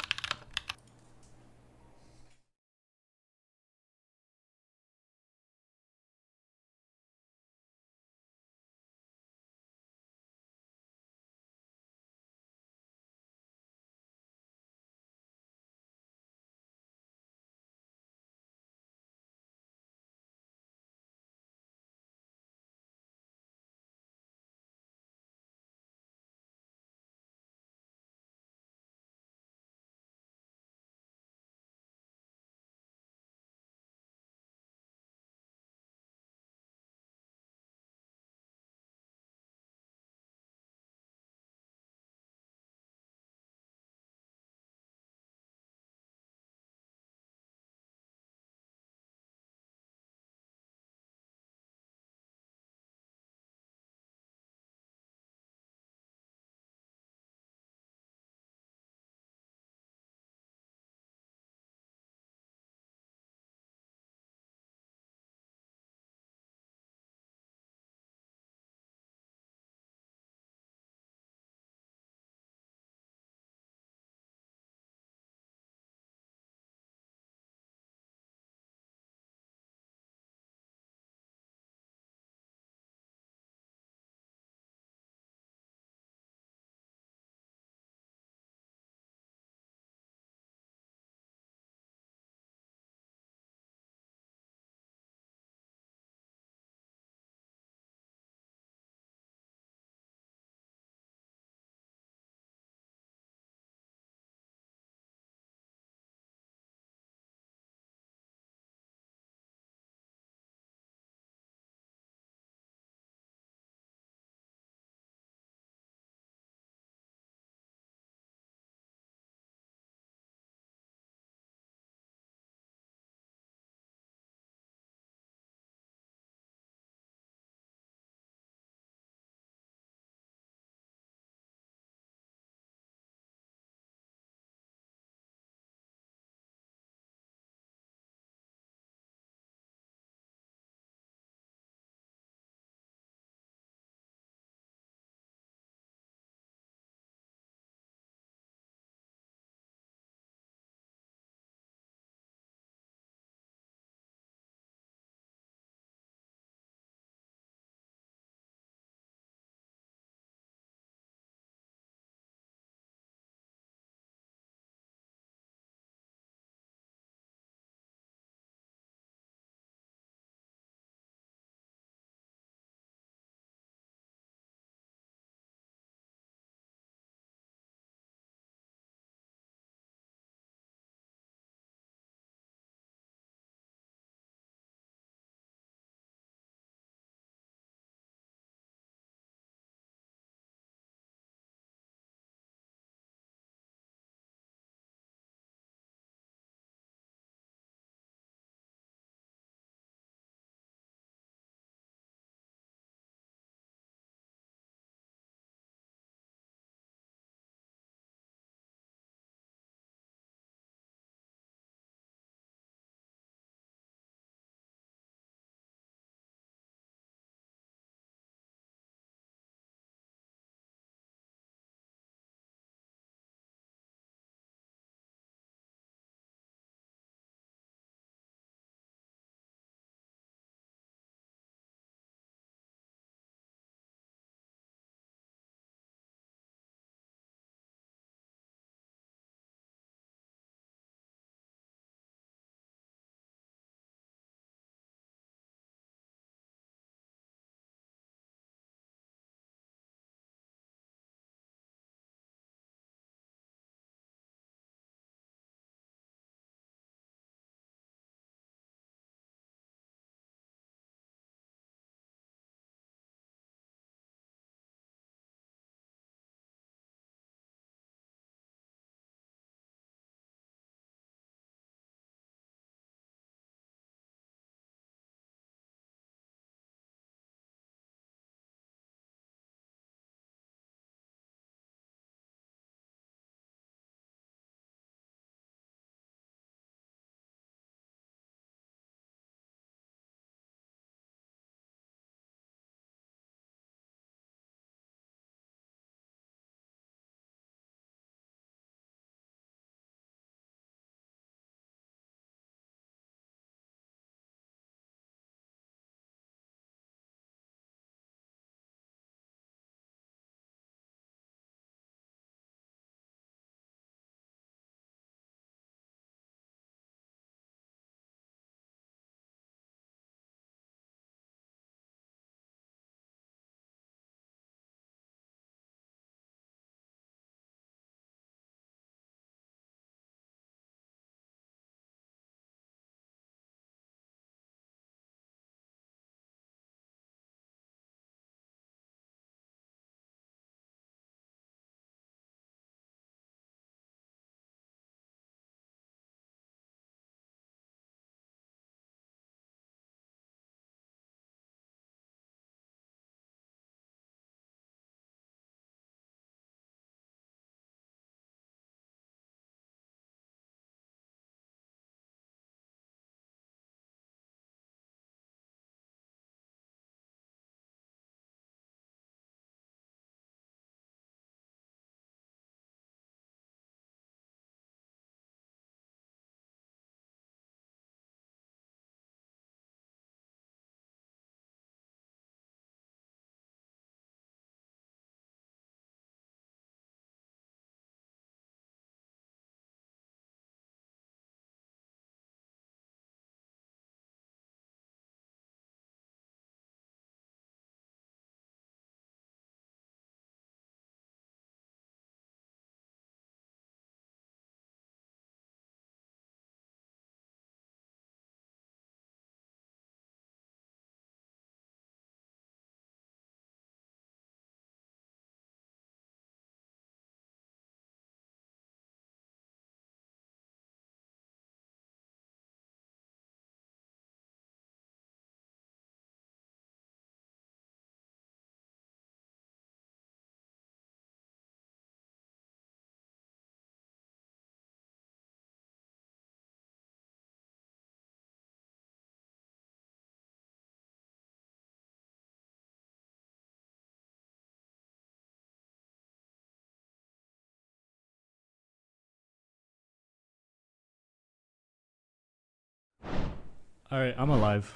Alright, I'm alive.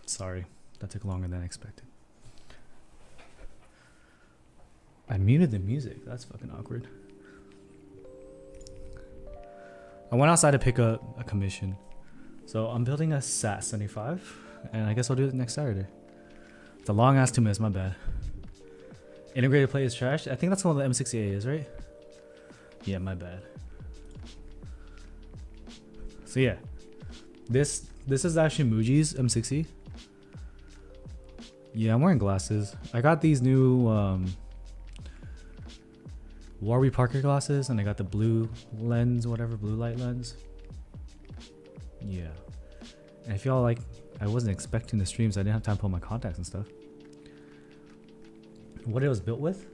Sorry, that took longer than expected. I muted the music. That's fucking awkward. I went outside to pick up a commission. So I'm building a SAT 75, and I guess I'll do it next Saturday. It's a long ass 2 minutes, my bad. Integrated play is trash. I think that's one of the M60A is, right? Yeah, my bad. So yeah, this is actually Muji's M60. Yeah, I'm wearing glasses. I got these new Warby Parker glasses, and I got the blue lens, whatever, blue light lens. Yeah, and I feel like I wasn't expecting the streams. I didn't have time to put my contacts and stuff. What it was built with?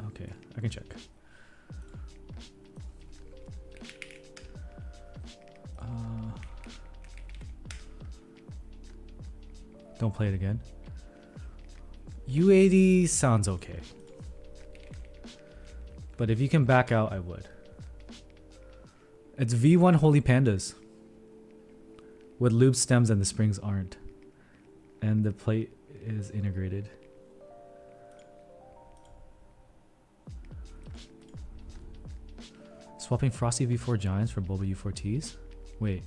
Okay, I can check. Don't play it again. U80 sounds okay. But if you can back out, I would. It's V1 Holy Pandas. With lube stems and the springs aren't. And the plate is integrated. Swapping Frosty V4 Giants for Boba U4Ts? Wait,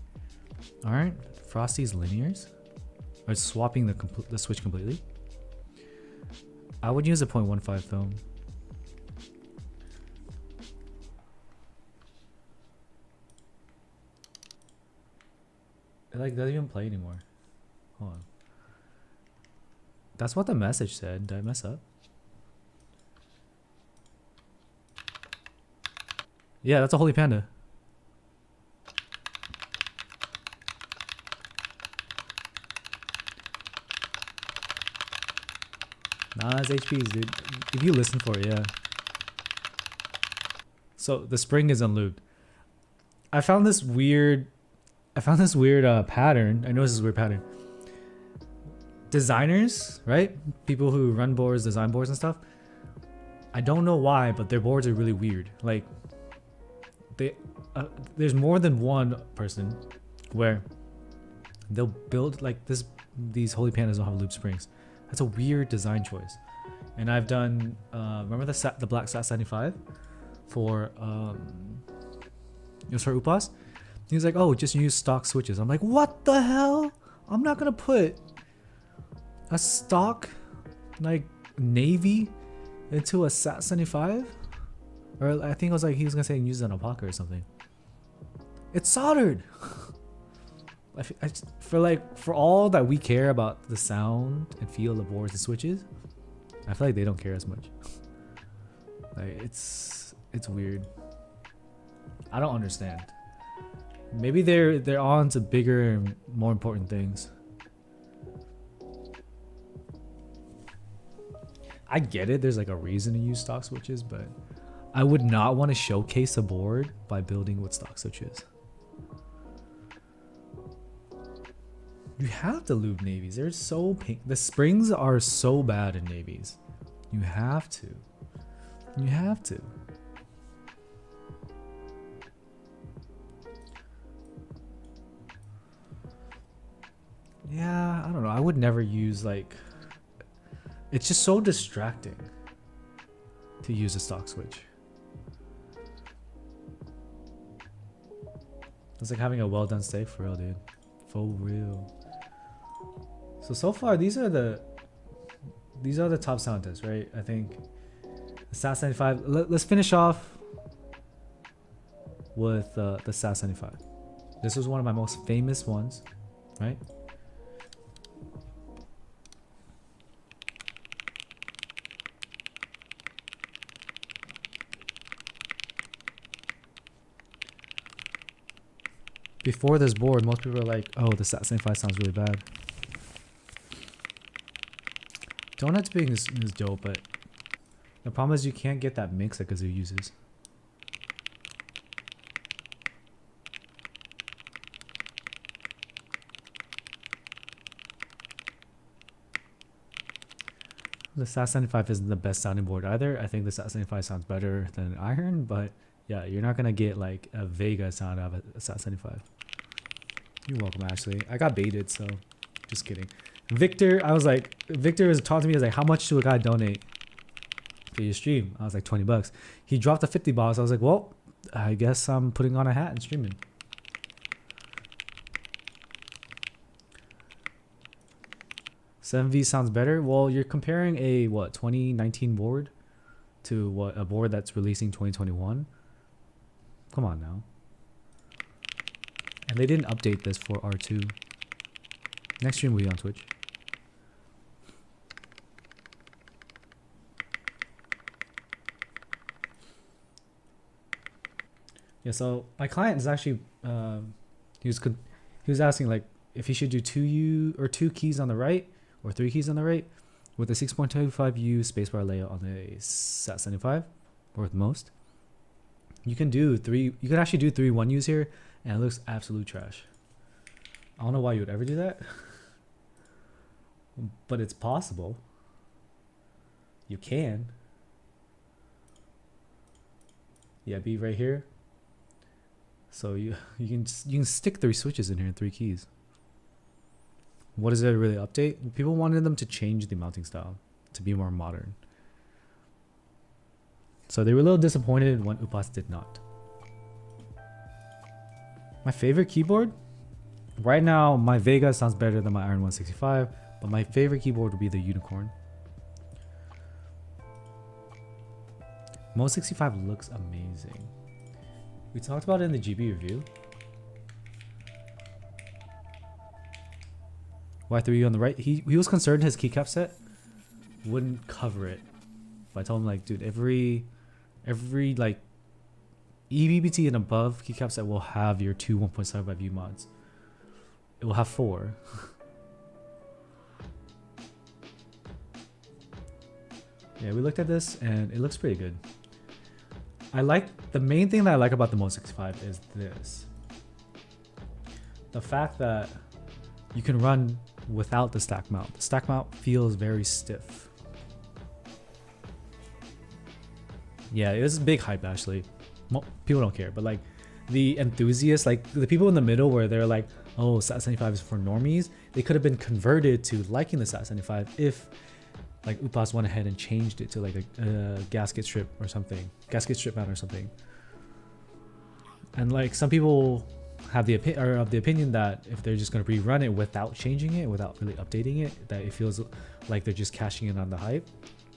aren't Frosty's linears? Or swapping the switch completely? I would use a 0.15 film. It like doesn't even play anymore. Hold on. That's what the message said. Did I mess up? Yeah, that's a Holy Panda. Nah, it's HPs, dude. If you listen for it, yeah. So the spring is unlubed. I found this weird pattern. I know this is a weird pattern. Designers, right? People who run boards, design boards and stuff. I don't know why, but their boards are really weird. Like, there's more than one person where they'll build like this. These Holy Pandas don't have loop springs. That's a weird design choice. And I've done. Remember the black SAT 75 for it was for Upas. He's like, oh, just use stock switches. I'm like, what the hell? I'm not gonna put a stock like navy into a SAT 75. Or I think it was like he was gonna say use it on a pocket or something. It's soldered. For all that we care about the sound and feel of the boards and switches, I feel like they don't care as much. Like it's weird. I don't understand. Maybe they're on to bigger and more important things. I get it. There's like a reason to use stock switches, but I would not want to showcase a board by building with stock switches. You have to lube navies. They're so pink. The springs are so bad in navies. You have to. You have to. Yeah, I don't know. I would never use like... It's just so distracting to use a stock switch. It's like having a well done steak for real, dude. For real. So far these are the top sound tests, right? I think the SAT 75. Let's finish off with the SAT 75. This was one of my most famous ones, right? Before this board, most people are like, oh, the SAT 75 sounds really bad. Donut tipping is dope, but the problem is you can't get that mix that Kazoo uses. The SAT 75 isn't the best sounding board either. I think the SAT 75 sounds better than Iron, but yeah, you're not gonna get like a Vega sound out of a SAT 75. You're welcome, Ashley. I got baited, so just kidding. Victor, Victor was talking to me. He was like, how much do a guy donate for your stream? I was like, 20 bucks. He dropped a 50 box. I was like, well, I guess I'm putting on a hat and streaming. $7V sounds better. Well, you're comparing a, what, 2019 board to what, a board that's releasing 2021? Come on now. And they didn't update this for R2. Next stream will be on Twitch. Yeah, so my client is actually he was asking like if he should do 2 keys on the right or 3 keys on the right with a 6.25U spacebar layout on the SAT75 or with most. You can actually do 3 1Us here, and it looks absolute trash. I don't know why you would ever do that, but it's possible. You can. Yeah, be right here. So you can stick 3 switches in here and 3 keys. What does it really update? People wanted them to change the mounting style to be more modern. So they were a little disappointed when Upas did not. My favorite keyboard? Right now, my Vega sounds better than my Iron 165, but my favorite keyboard would be the Unicorn. Mo 65 looks amazing. We talked about it in the GB review. Y3U on the right. He was concerned his keycap set wouldn't cover it. But I told him like, dude, every like EBBT and above keycap set will have your 2 1.75U mods. It will have 4. Yeah, we looked at this and it looks pretty good. The main thing that I like about the Mo 65 is this. The fact that you can run without the stack mount. The stack mount feels very stiff. Yeah, it was a big hype actually. People don't care, but like the enthusiasts, like the people in the middle where they're like, oh, SAT75 is for normies, they could have been converted to liking the SAT75 if like Upas went ahead and changed it to like a gasket strip or something, gasket strip mount or something. And like some people have the opinion that if they're just going to rerun it without changing it, without really updating it, that it feels like they're just cashing in on the hype,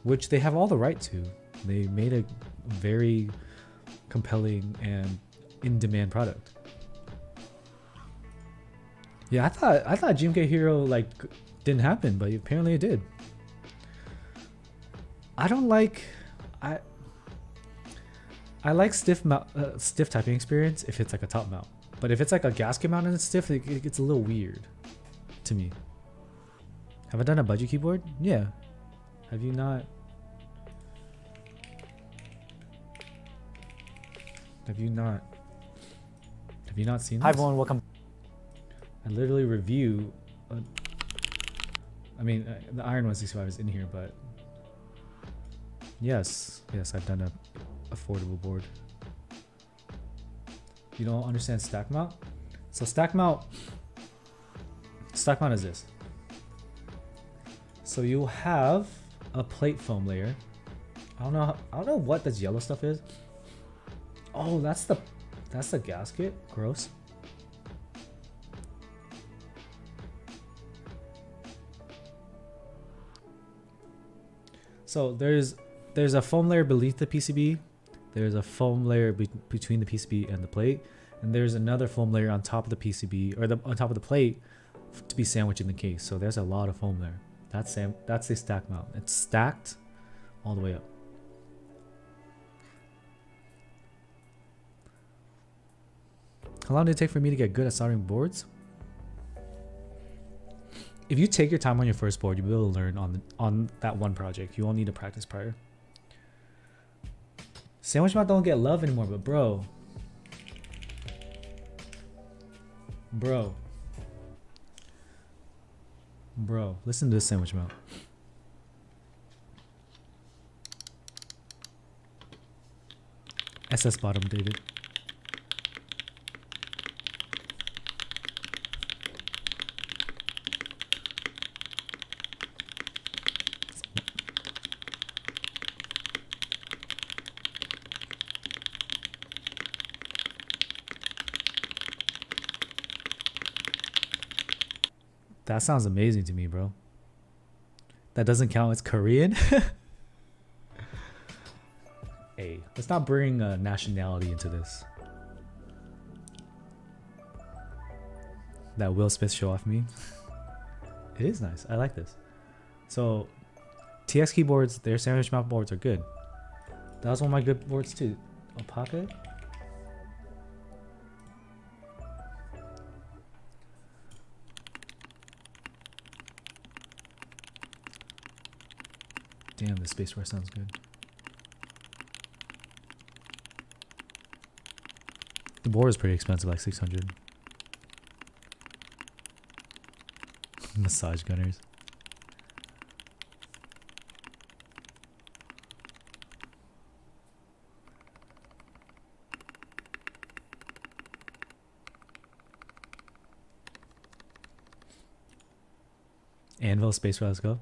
which they have all the right to. They made a very compelling and in-demand product. Yeah, I thought GMK Hero like didn't happen, but apparently it did. I don't like I like stiff typing experience if it's like a top mount, but if it's like a gasket mount and it's stiff, it gets a little weird to me. Have I done a budget keyboard? Yeah. Have you not? Have you not seen this? Hi everyone, welcome. I literally review. I mean, the Iron 165 is in here, but yes, I've done a affordable board. You don't understand stack mount? So stack mount is this. So you'll have a plate foam layer. I don't know what this yellow stuff is. Oh, that's the gasket. Gross. So there's a foam layer beneath the PCB. There's a foam layer between the PCB and the plate, and there's another foam layer on top of the PCB or on top of the plate to be sandwiched in the case. So there's a lot of foam there. That's the stack mount. It's stacked all the way up. How long did it take for me to get good at soldering boards? If you take your time on your first board, you'll be able to learn on that one project. You won't need to practice prior. Sandwich mount don't get love anymore, but bro, listen to this sandwich mount. SS bottom, David. That sounds amazing to me, bro. That doesn't count as Korean? Hey, let's not bring nationality into this. That Will Smith show off meme. It is nice. I like this. So, TX keyboards, their sandwich mount boards are good. That was one of my good boards too. Alpaca? Damn, the spacebar sounds good. The board is pretty expensive, like 600. Massage gunners. Anvil space let's go.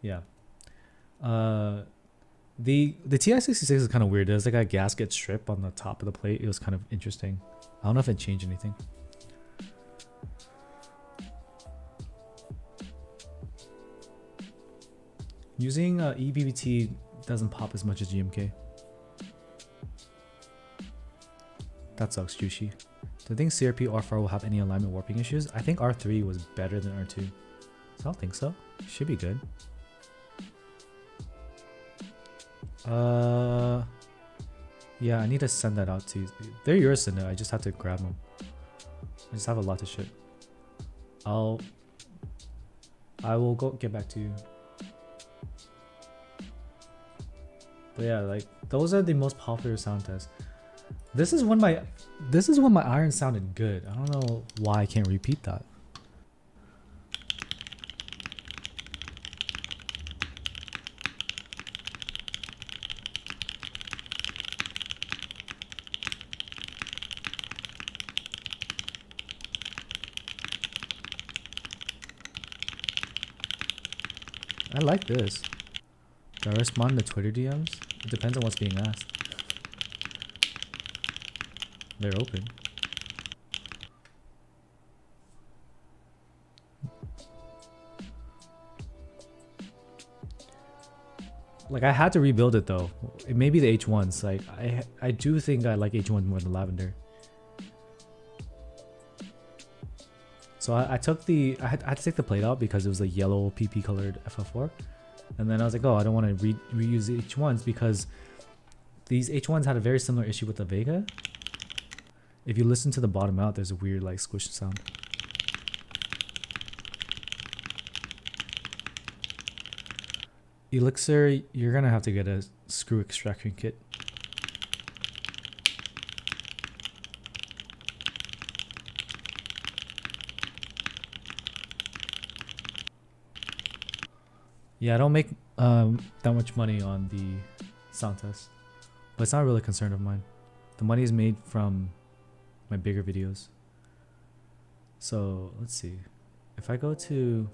Yeah. The TI-66 is kind of weird. There's like a gasket strip on the top of the plate. It was kind of interesting. I don't know if it changed anything. Using eBBT doesn't pop as much as GMK. That sucks, Jushi. Do you think CRP R4 will have any alignment warping issues? I think R3 was better than R2. So I don't think so. Should be good. Yeah, I need to send that out to you. They're yours to know. I just have to grab them. I just have a lot to ship. I will go get back to you. But yeah, like those are the most popular sound tests. This is when my iron sounded good. I don't know why I can't repeat that. I like this. Do I respond to Twitter DMs? It depends on what's being asked. They're open. Like I had to rebuild it though. It may be the H1s. Like I do think I like H1 more than lavender. So I had to take the plate out because it was a yellow PP colored FF4. And then I was like, oh, I don't want to reuse the H1s because these H1s had a very similar issue with the Vega. If you listen to the bottom out, there's a weird like squish sound. Elixir, you're gonna have to get a screw extraction kit. Yeah, I don't make that much money on the sound test, but it's not really a concern of mine. The money is made from my bigger videos. So let's see. If I go to,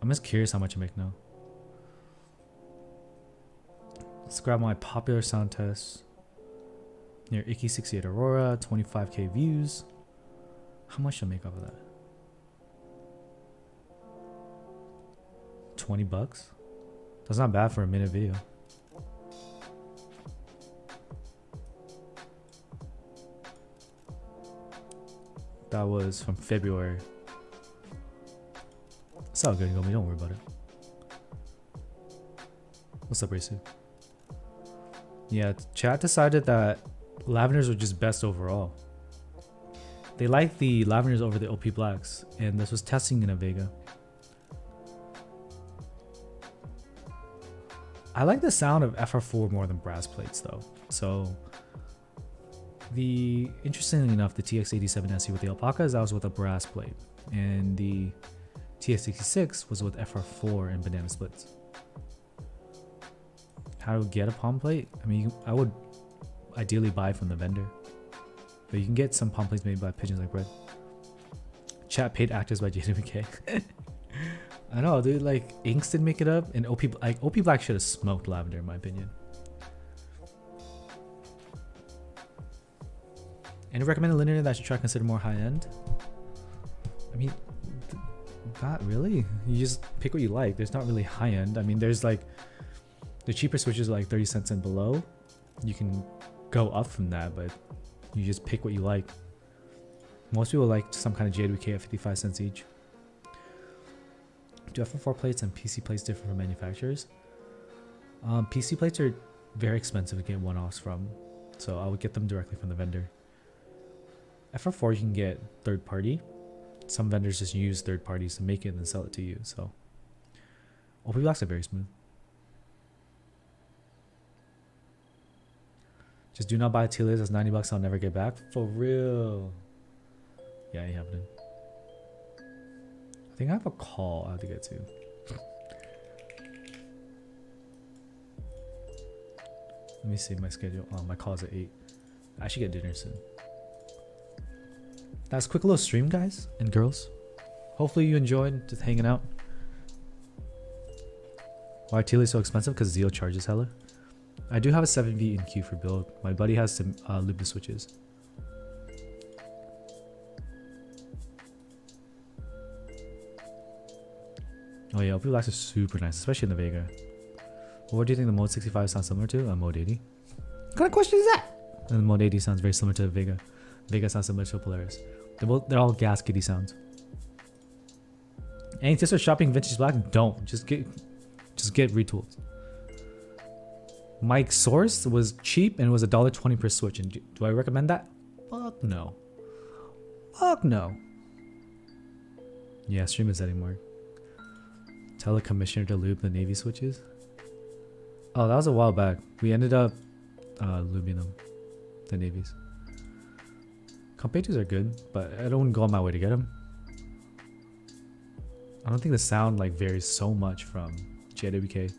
I'm just curious how much I make now. Let's grab my popular sound tests. Near Icky 68 Aurora, 25k views. How much should I make off of that? 20 bucks? That's not bad for a minute video. That was from February. It's all good, Gomi. Don't worry about it. What's up, Rasu? Yeah, chat decided that lavenders were just best overall. They liked the lavenders over the OP blacks, and this was testing in a Vega. I like the sound of FR4 more than brass plates though. So interestingly enough, the TX87 SE with the alpacas, that was with a brass plate, and the TX66 was with FR4 and banana splits. How to get a palm plate? I mean, I would ideally buy from the vendor, but you can get some palm plates made by Pigeons Like Bread. Chat paid actors by Jaden McKay. I know, dude. Like Inks didn't make it up, and OP Black should have smoked lavender in my opinion. Any recommended linear that I should try to consider more high end? I mean, not really. You just pick what you like. There's not really high end. I mean, there's like the cheaper switches are like 30 cents and below. You can go up from that, but you just pick what you like. Most people like some kind of JWK at 55 cents each. Do FR4 plates and PC plates differ from manufacturers? PC plates are very expensive to get one-offs from, so I would get them directly from the vendor. FR4 you can get third party. Some vendors just use third parties to make it and then sell it to you. So OP blocks are very smooth. Just do not buy T-Lays. That's $90. I'll never get back. For real. Yeah, ain't happening. I think I have a call I have to get to. Let me see my schedule. Oh, my call is at 8. I should get dinner soon. That's a quick little stream, guys and girls. Hopefully you enjoyed just hanging out. Why are T-Lays so expensive? Because Zeo charges hella. I do have a 7V in queue for build. My buddy has to loop the switches. Oh yeah, OP blacks are super nice, especially in the Vega. What do you think the Mode 65 sounds similar to? Mode 80? What kind of question is that? And the Mode 80 sounds very similar to the Vega. Vega sounds similar to a Polaris. They're all gaskety sounds. Any tips for shopping vintage black? Don't. Just get retooled. My source was cheap and it was $1.20 per switch. And do I recommend that? Fuck no. Fuck no. Yeah, stream is anymore. Tell the commissioner to lube the Navy switches. Oh, that was a while back. We ended up lubing them, the Navies. Comp82s are good, but I don't go on my way to get them. I don't think the sound like varies so much from JWK.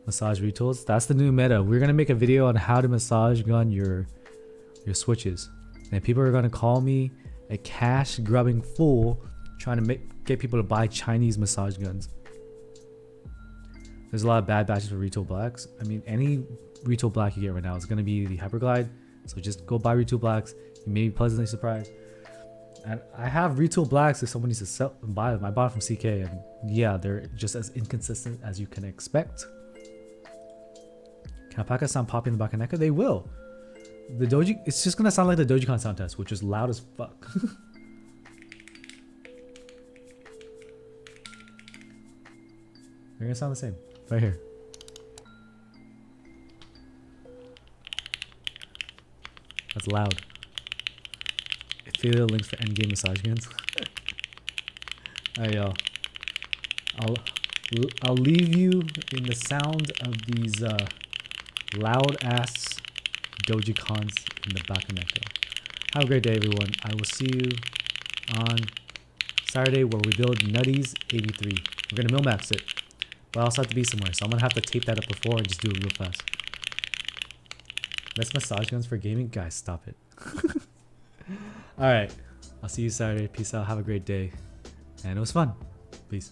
Massage retools. That's the new meta. We're gonna make a video on how to massage gun your switches, and people are gonna call me a cash grubbing fool trying to get people to buy Chinese massage guns. There's a lot of bad batches for retool blacks. I mean, any retool black you get right now is gonna be the Hyperglide. So just go buy retool blacks. You may be pleasantly surprised. And I have retool blacks if someone needs to buy them. I bought them from CK, and yeah, they're just as inconsistent as you can expect. Can Alpaca sound poppy in the Bakaneka? They will. The Doji, it's just gonna sound like the DojiCon sound test, which is loud as fuck. They're gonna sound the same. Right here. That's loud. Affiliate links for endgame massage guns. Alright, y'all. I'll leave you in the sound of these loud ass DojiCons in the back of Neko. Have a great day, everyone. I will see you on Saturday where we build Nutties 83. We're gonna mill-max it, but I also have to be somewhere, so I'm gonna have to tape that up before and just do it real fast. Best massage guns for gaming? Guys, stop it. Alright. I'll see you Saturday. Peace out. Have a great day. And it was fun. Peace.